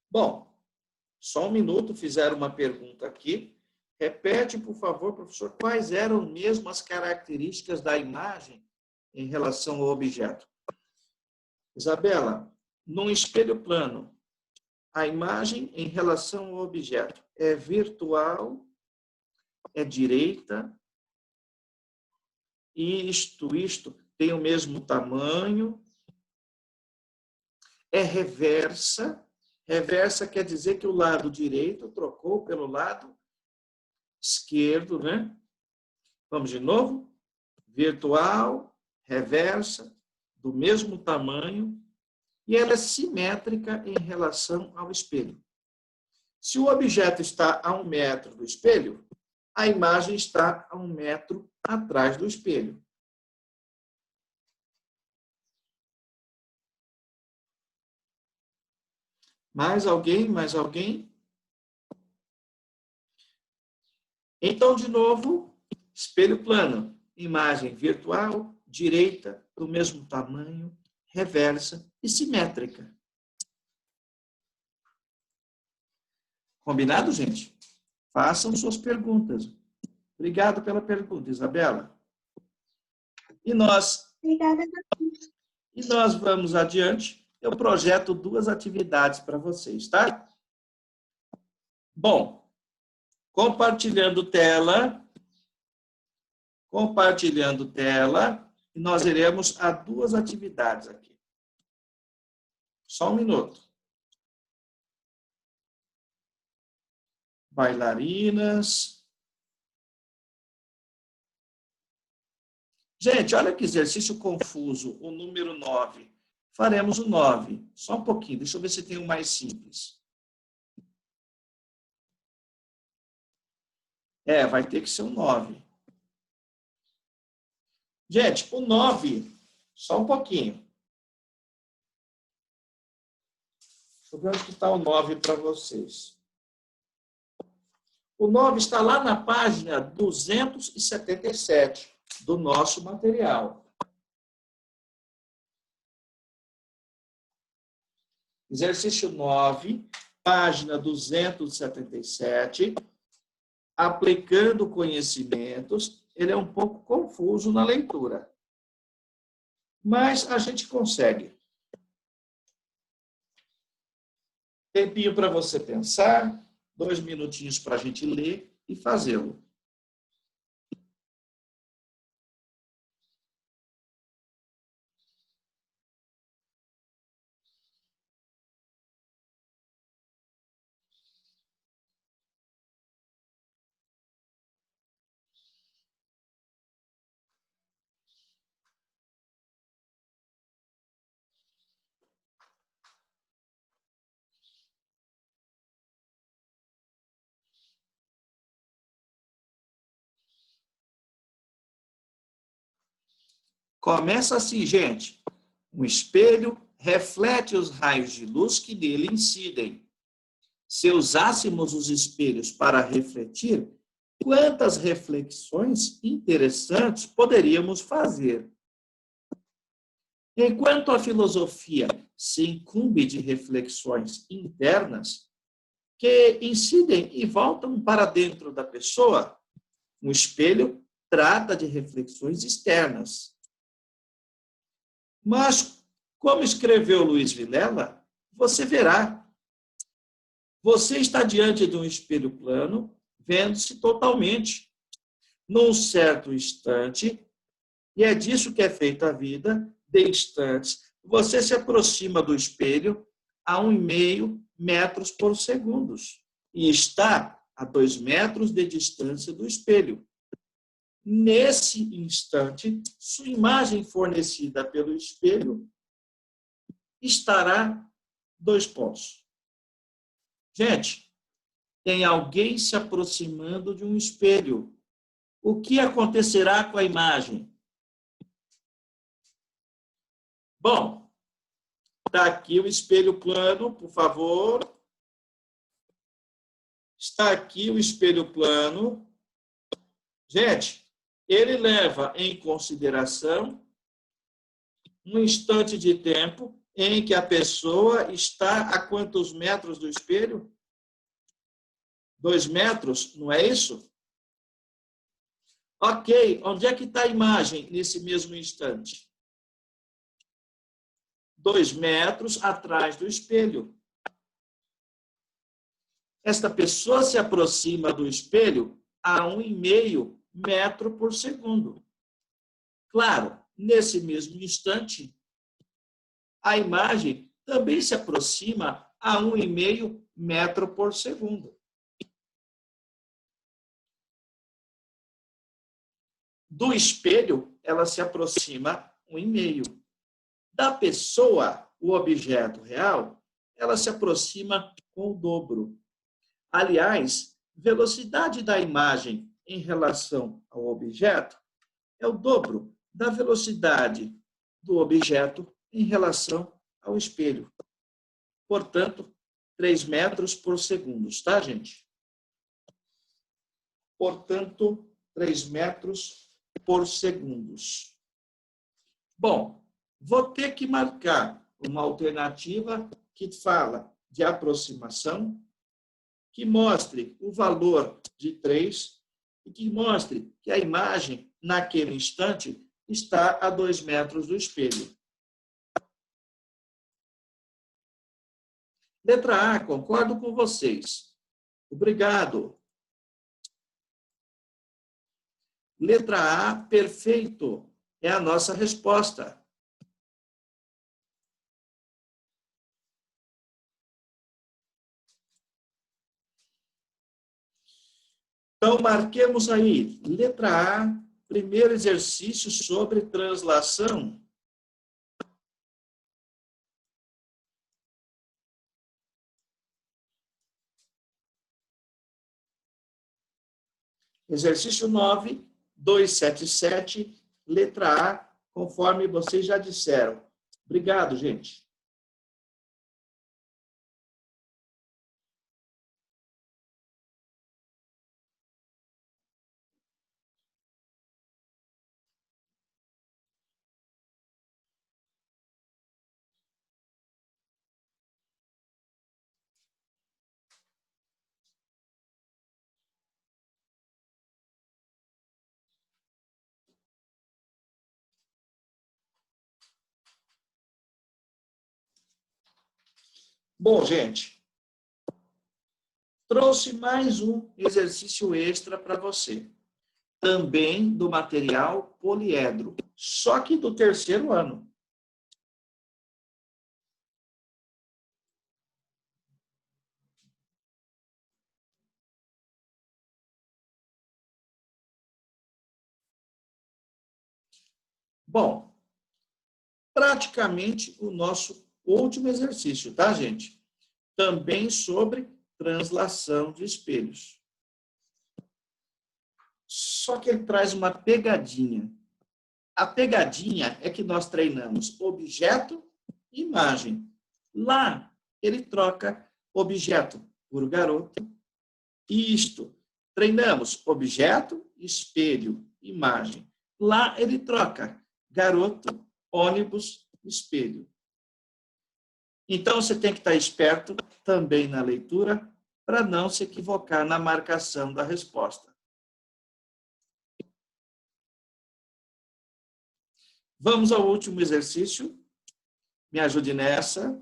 Bom, só um minuto, fizeram uma pergunta aqui. Repete, por favor, professor, quais eram mesmo as características da imagem em relação ao objeto? Isabela, num espelho plano, a imagem em relação ao objeto é virtual, é direita, isto tem o mesmo tamanho, é reversa. Reversa quer dizer que o lado direito trocou pelo lado esquerdo, né? Vamos de novo. Virtual, reversa, do mesmo tamanho, e ela é simétrica em relação ao espelho. Se o objeto está a 1 metro do espelho, a imagem está a 1 metro atrás do espelho. Mais alguém? Mais alguém? Então, de novo, espelho plano, imagem virtual, direita, do mesmo tamanho, reversa e simétrica. Combinado, gente? Façam suas perguntas. Obrigado pela pergunta, Isabela. Obrigada. E nós vamos adiante. Eu projeto 2 atividades para vocês, tá? Bom, compartilhando tela, e nós iremos a 2 atividades aqui. Só um minuto. Bailarinas. Gente, olha que exercício confuso, o número 9. Faremos o 9. Só um pouquinho, deixa eu ver se tem um mais simples. Vai ter que ser um 9. Gente, o 9, só um pouquinho. Deixa eu ver onde está o 9 para vocês. O 9 está lá na página 277 do nosso material. Exercício 9, página 277, aplicando conhecimentos. Ele é um pouco confuso na leitura, mas a gente consegue. Tempinho para você pensar, 2 minutinhos para a gente ler e fazê-lo. Começa assim, gente. Um espelho reflete os raios de luz que nele incidem. Se usássemos os espelhos para refletir, quantas reflexões interessantes poderíamos fazer? Enquanto a filosofia se incumbe de reflexões internas que incidem e voltam para dentro da pessoa, o espelho trata de reflexões externas. Mas, como escreveu Luiz Vilela, você verá. Você está diante de um espelho plano, vendo-se totalmente. Num certo instante, e é disso que é feita a vida, de instantes, você se aproxima do espelho a 1,5 metros por segundo e está a 2 metros de distância do espelho. Nesse instante, sua imagem fornecida pelo espelho estará 2 pontos. Gente, tem alguém se aproximando de um espelho. O que acontecerá com a imagem? Bom, está aqui o espelho plano, por favor. Está aqui o espelho plano. Gente, ele leva em consideração um instante de tempo em que a pessoa está a quantos metros do espelho? 2 metros, não é isso? Ok, onde é que está a imagem nesse mesmo instante? 2 metros atrás do espelho. Esta pessoa se aproxima do espelho a 1,5 metro por segundo. Claro, nesse mesmo instante, a imagem também se aproxima a 1,5 metro por segundo. Do espelho, ela se aproxima 1,5. Da pessoa, o objeto real, ela se aproxima com o dobro. Aliás, velocidade da imagem em relação ao objeto é o dobro da velocidade do objeto em relação ao espelho. Portanto, 3 metros por segundo, tá, gente? Portanto, 3 metros por segundo. Bom, vou ter que marcar uma alternativa que fala de aproximação, que mostre o valor de 3 e que mostre que a imagem, naquele instante, está a 2 metros do espelho. Letra A, concordo com vocês. Obrigado. Letra A, perfeito. É a nossa resposta. Então, marquemos aí. Letra A, primeiro exercício sobre translação. Exercício 9, 277, letra A, conforme vocês já disseram. Obrigado, gente. Bom, gente, trouxe mais um exercício extra para você. Também do material poliedro, só que do 3º ano. Bom, praticamente o nosso último exercício, tá, gente? Também sobre translação de espelhos. Só que ele traz uma pegadinha. A pegadinha é que nós treinamos objeto e imagem. Lá, ele troca objeto por garoto. Isto, treinamos objeto, espelho, imagem. Lá, ele troca garoto, ônibus, espelho. Então, você tem que estar esperto também na leitura para não se equivocar na marcação da resposta. Vamos ao último exercício. Me ajude nessa.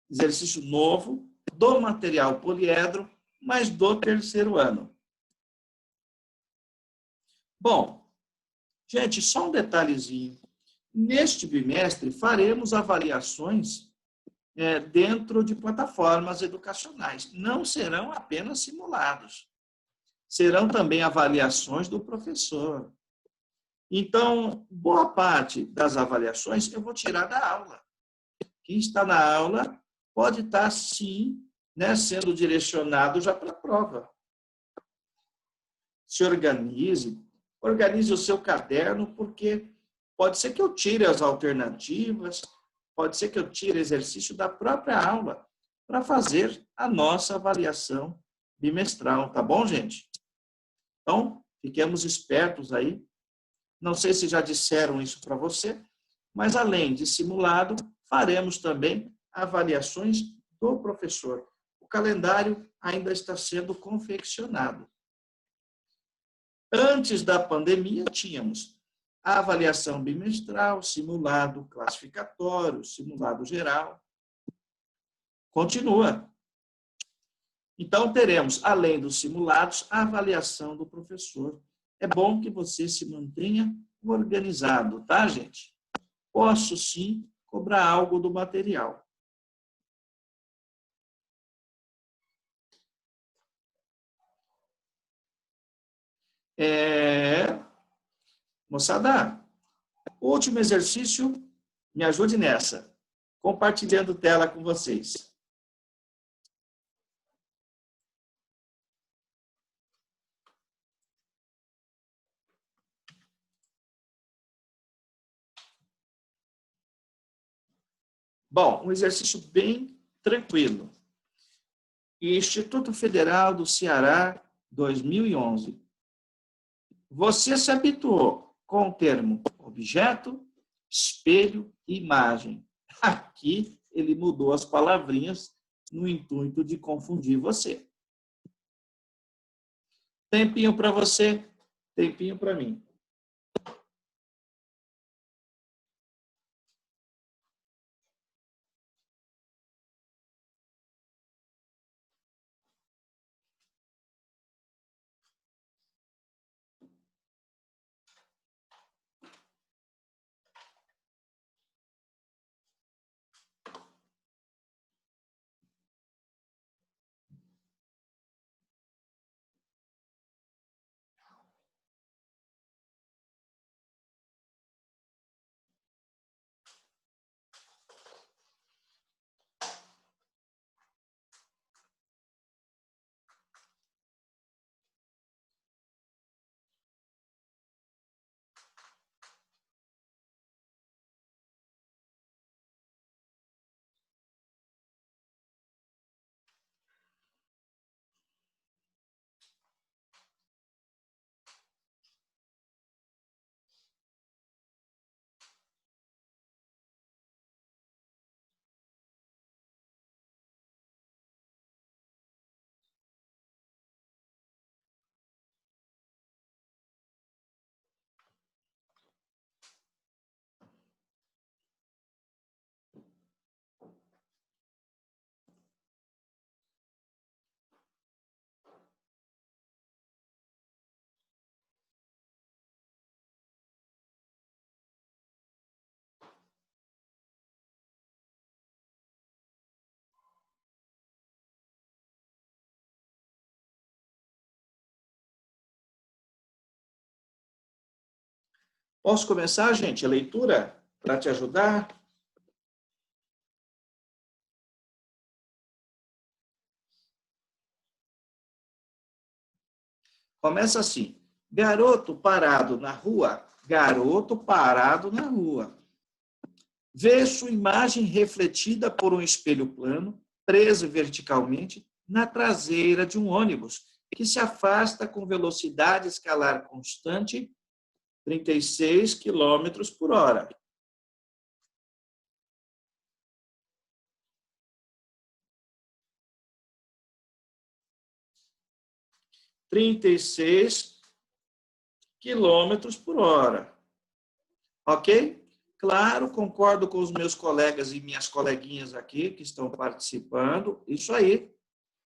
Exercício novo do material poliedro, mas do terceiro ano. Bom, gente, só um detalhezinho. Neste bimestre, faremos avaliações dentro de plataformas educacionais. Não serão apenas simulados. Serão também avaliações do professor. Então, boa parte das avaliações eu vou tirar da aula. Quem está na aula pode estar, sim, sendo direcionado já para a prova. Se organize o seu caderno, porque pode ser que eu tire as alternativas, pode ser que eu tire exercício da própria aula para fazer a nossa avaliação bimestral, tá bom, gente? Então, fiquemos espertos aí. Não sei se já disseram isso para você, mas além de simulado, faremos também avaliações do professor. O calendário ainda está sendo confeccionado. Antes da pandemia, tínhamos a avaliação bimestral, simulado classificatório, simulado geral. Continua. Então, teremos, além dos simulados, a avaliação do professor. É bom que você se mantenha organizado, tá, gente? Posso, sim, cobrar algo do material. Moçada, último exercício, me ajude nessa. Compartilhando tela com vocês. Bom, um exercício bem tranquilo. Instituto Federal do Ceará, 2011. Você se habituou com o termo objeto, espelho e imagem. Aqui ele mudou as palavrinhas no intuito de confundir você. Tempinho para você, tempinho para mim. Posso começar, gente, a leitura para te ajudar? Começa assim. Garoto parado na rua. Garoto parado na rua. Vê sua imagem refletida por um espelho plano, preso verticalmente, na traseira de um ônibus, que se afasta com velocidade escalar constante, 36 km por hora. 36 quilômetros por hora. Ok? Claro, concordo com os meus colegas e minhas coleguinhas aqui que estão participando. Isso aí.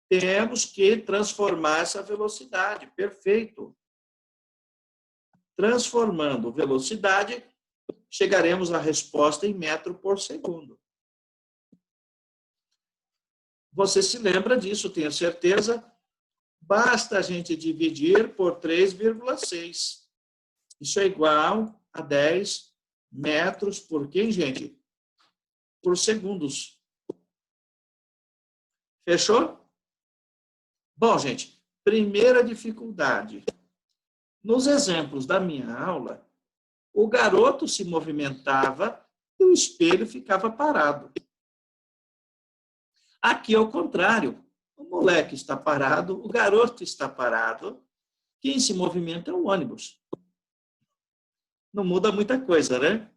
Temos que transformar essa velocidade. Perfeito. Transformando velocidade, chegaremos à resposta em metro por segundo. Você se lembra disso, tenho certeza. Basta a gente dividir por 3,6. Isso é igual a 10 metros por quê, gente? Por segundos. Fechou? Bom, gente, primeira dificuldade. Nos exemplos da minha aula, o garoto se movimentava e o espelho ficava parado. Aqui é o contrário. O moleque está parado, o garoto está parado. Quem se movimenta é o ônibus. Não muda muita coisa, né?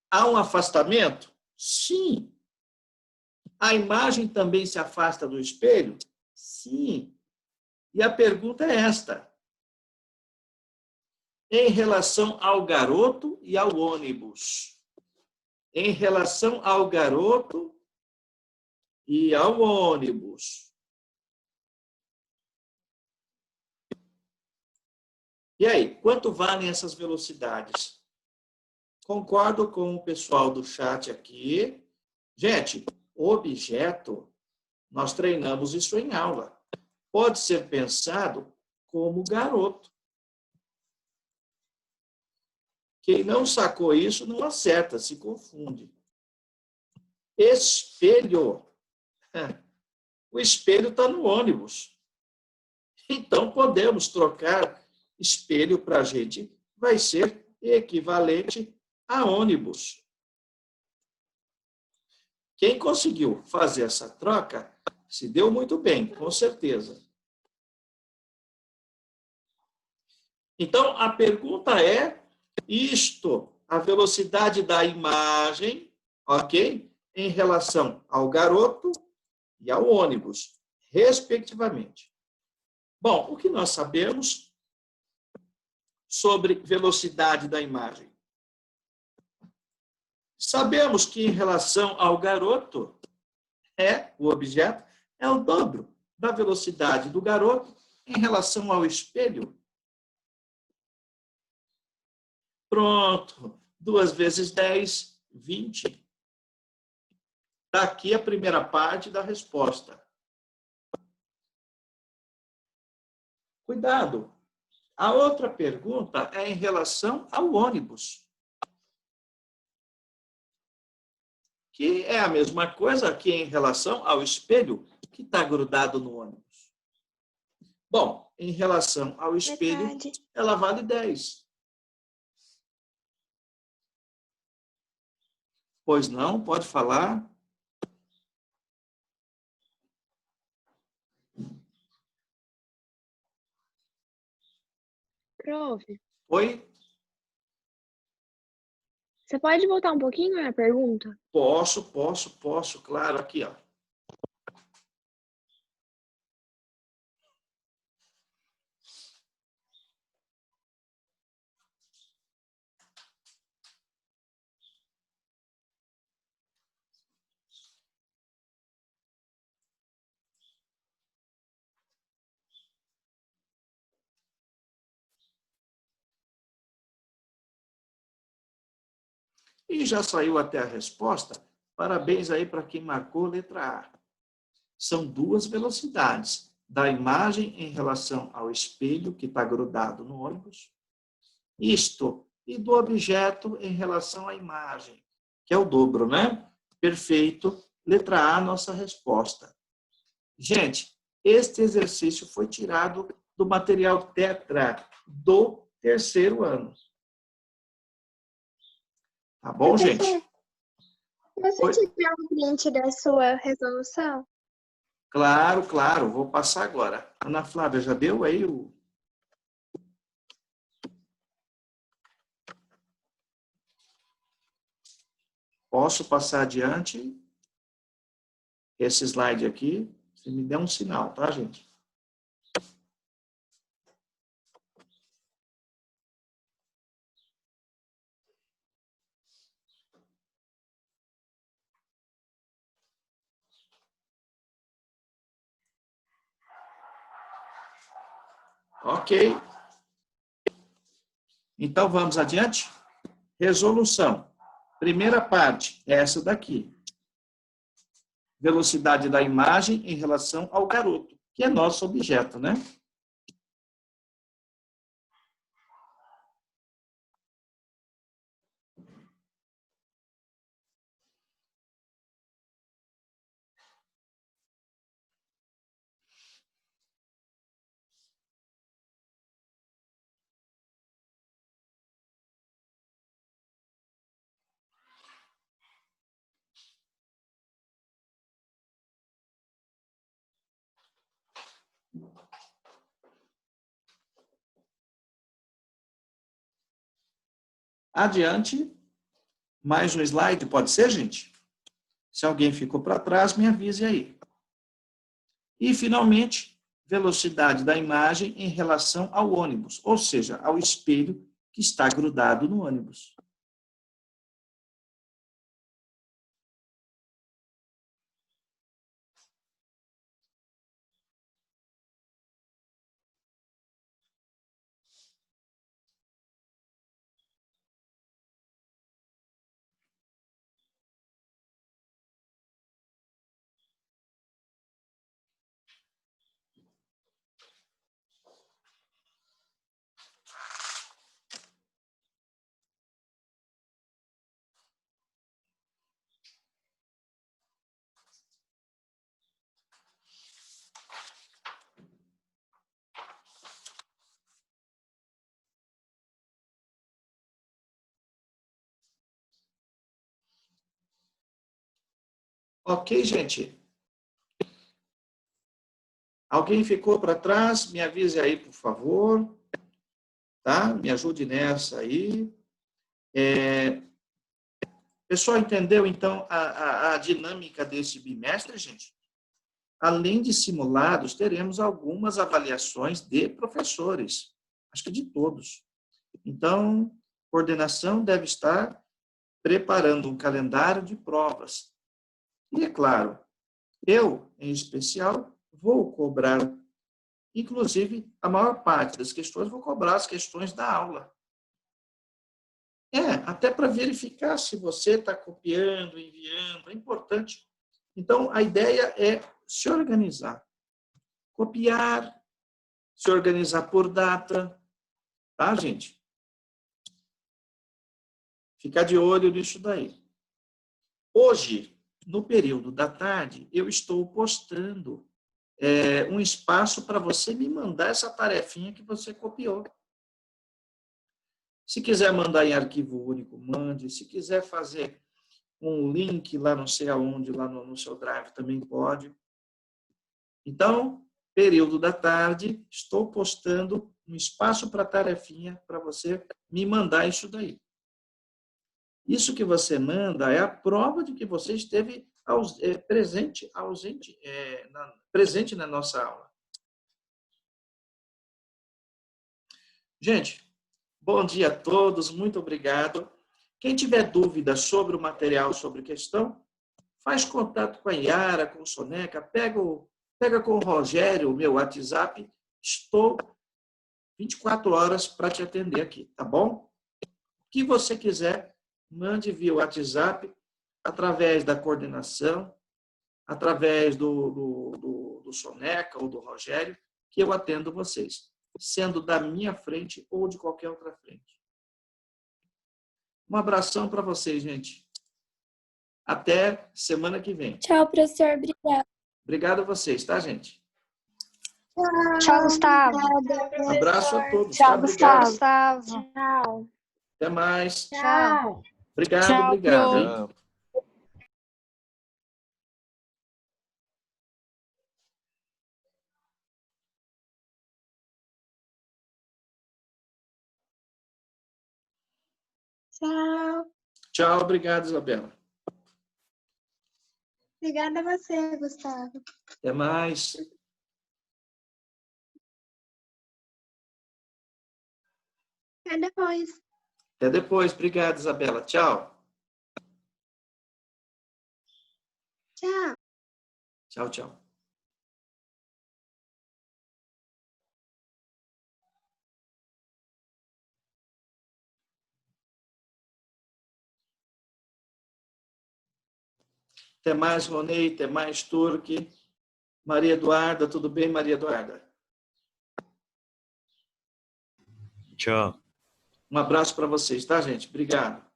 Há um afastamento? Sim. A imagem também se afasta do espelho? Sim. E a pergunta é esta. Em relação ao garoto e ao ônibus. Em relação ao garoto e ao ônibus. E aí, quanto valem essas velocidades? Concordo com o pessoal do chat aqui. Gente, objeto, nós treinamos isso em aula. Pode ser pensado como garoto. Quem não sacou isso não acerta, se confunde. Espelho. O espelho está no ônibus. Então, podemos trocar espelho para a gente. Vai ser equivalente a ônibus. Quem conseguiu fazer essa troca se deu muito bem, com certeza. Então, a pergunta é isto, a velocidade da imagem, ok? Em relação ao garoto e ao ônibus, respectivamente. Bom, o que nós sabemos sobre velocidade da imagem? Sabemos que em relação ao garoto, o objeto é o dobro da velocidade do garoto em relação ao espelho. Pronto. 2 vezes 10, 20. Está aqui a primeira parte da resposta. Cuidado. A outra pergunta é em relação ao ônibus. Que é a mesma coisa que em relação ao espelho que está grudado no ônibus. Bom, em relação ao espelho, ela vale 10. Pois não? Pode falar? Prof, Oi? você pode voltar um pouquinho a pergunta? Posso, claro, aqui, ó. E já saiu até a resposta. Parabéns aí para quem marcou letra A. São 2 velocidades da imagem em relação ao espelho que está grudado no ônibus, isto, e do objeto em relação à imagem, que é o dobro, né? Perfeito. Letra A, nossa resposta. Gente, este exercício foi tirado do material Tetra do 3º ano. Tá bom, gente? Você tirar um print da sua resolução? Claro, vou passar agora. Ana Flávia, já deu aí o... Posso passar adiante esse slide aqui? Se me der um sinal, tá, gente? Ok. Então, vamos adiante? Resolução. Primeira parte, essa daqui. Velocidade da imagem em relação ao garoto, que é nosso objeto, né? Adiante. Mais um slide, pode ser, gente? Se alguém ficou para trás, me avise aí. E, finalmente, velocidade da imagem em relação ao ônibus, ou seja, ao espelho que está grudado no ônibus. Ok, gente? Alguém ficou para trás? Me avise aí, por favor. Tá? Me ajude nessa aí. Pessoal, entendeu, então, a dinâmica desse bimestre, gente? Além de simulados, teremos algumas avaliações de professores. Acho que de todos. Então, coordenação deve estar preparando um calendário de provas. E, é claro, eu, em especial, vou cobrar, inclusive, a maior parte das questões, vou cobrar as questões da aula. Até para verificar se você está copiando, enviando, é importante. Então, a ideia é se organizar. Copiar, se organizar por data, tá, gente? Ficar de olho nisso daí. Hoje, no período da tarde, eu estou postando um espaço para você me mandar essa tarefinha que você copiou. Se quiser mandar em arquivo único, mande. Se quiser fazer um link lá não sei aonde, lá no seu Drive, também pode. Então, período da tarde, estou postando um espaço para tarefinha para você me mandar isso daí. Isso que você manda é a prova de que você esteve presente na nossa aula. Gente, bom dia a todos, muito obrigado. Quem tiver dúvidas sobre o material, sobre questão, faz contato com a Yara, com o Soneca, pega com o Rogério, o meu WhatsApp. Estou 24 horas para te atender aqui, tá bom? O que você quiser, mande via WhatsApp, através da coordenação, através do Soneca ou do Rogério, que eu atendo vocês, sendo da minha frente ou de qualquer outra frente. Um abração para vocês, gente. Até semana que vem. Tchau, professor. Obrigada. Obrigado a vocês, tá, gente? Tchau, Gustavo. Um abraço a todos. Tchau, Tá? Obrigado. Gustavo. Tchau. Até mais. Tchau. Obrigado, Tchau, obrigado. pro. Hein? Tchau. Tchau, obrigado, Isabela. Obrigada a você, Gustavo. Até mais. Até depois. Até depois. Obrigado, Isabela. Tchau. Tchau. Tchau, tchau. Até mais, Ronei. Até mais, Turque. Maria Eduarda, tudo bem, Maria Eduarda? Tchau. Um abraço para vocês, tá, gente? Obrigado.